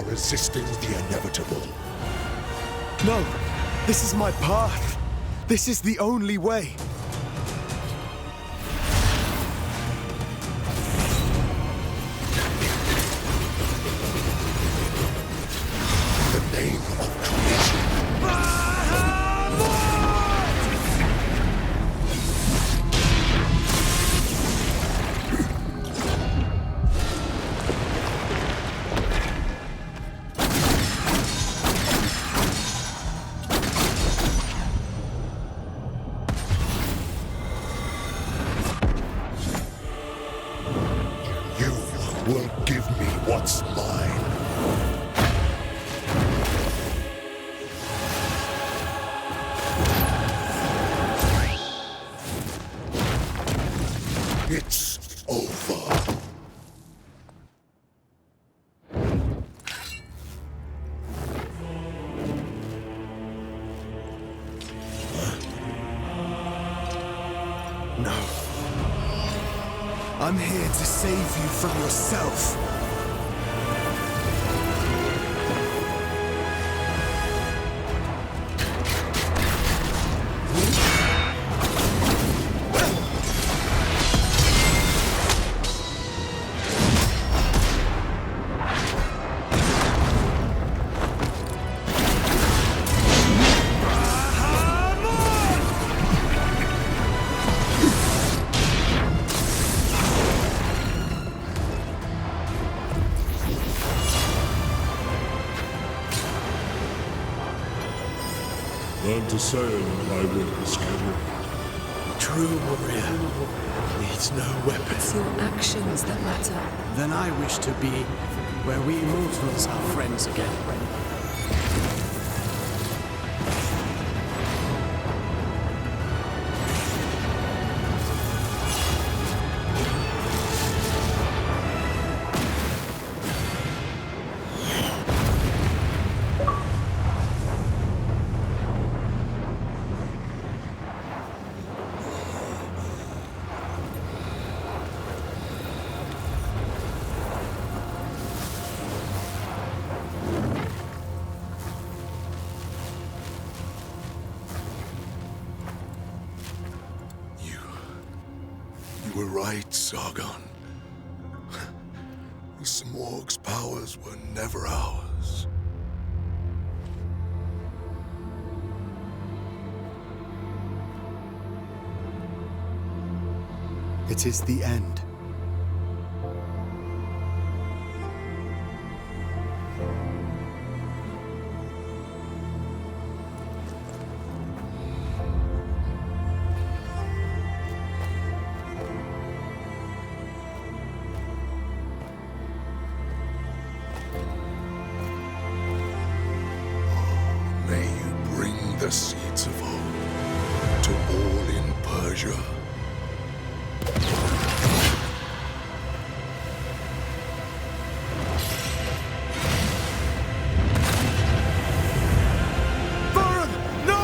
Resisting the inevitable. No, this is my path. This is the only way. The name of creation. Will give me what's mine. It's over. No. I'm here to save you from yourself. Learn to sail in my winds, Kendall. True warrior needs no weapon. It's your actions that matter. Then I wish to be where we Immortals are friends again. You were right, Sargon. The Simorg's powers were never ours. It is the end. May you bring the seeds of hope to all in Persia. Vahram, no!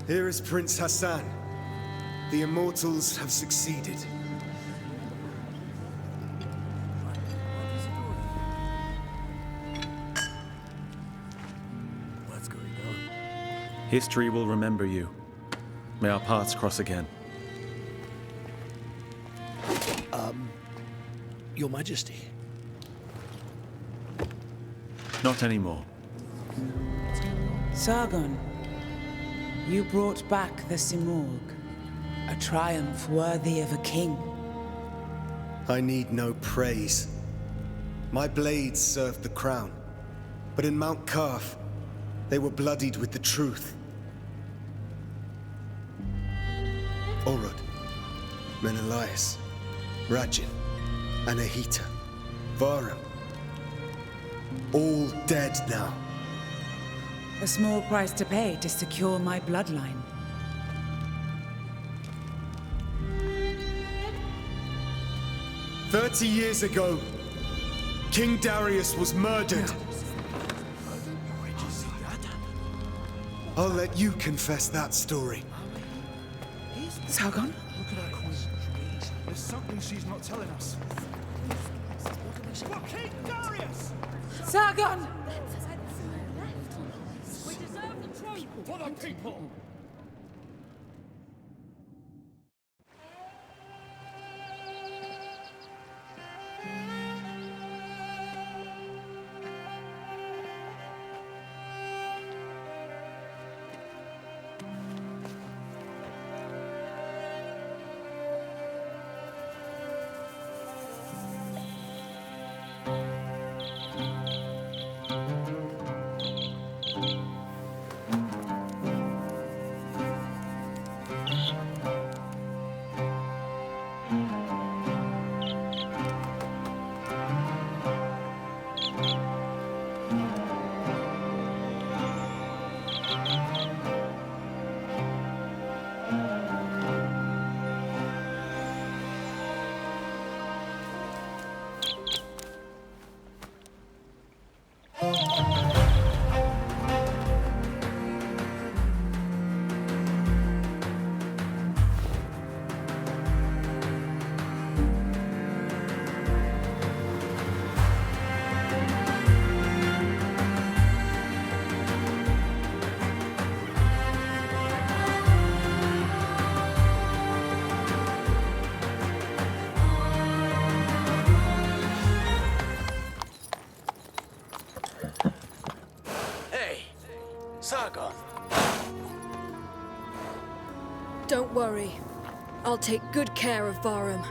Here is Prince Hassan. The Immortals have succeeded. What's going on? History will remember you. May our paths cross again. Your Majesty. Not anymore. Sargon, you brought back the Simorg. A triumph worthy of a king. I need no praise. My blades served the crown. But in Mount Qaf, they were bloodied with the truth. Orod, Menelaus, Rajin, Anahita, Vahram. All dead now. A small price to pay to secure my bloodline. "30 years ago, King Darius was murdered. I'll let you confess that story. Sargon? Look at her queen. There's something she's not telling us. For King Darius! Sargon! We deserve the throne for the people! Sargon! Don't worry. I'll take good care of Vahram.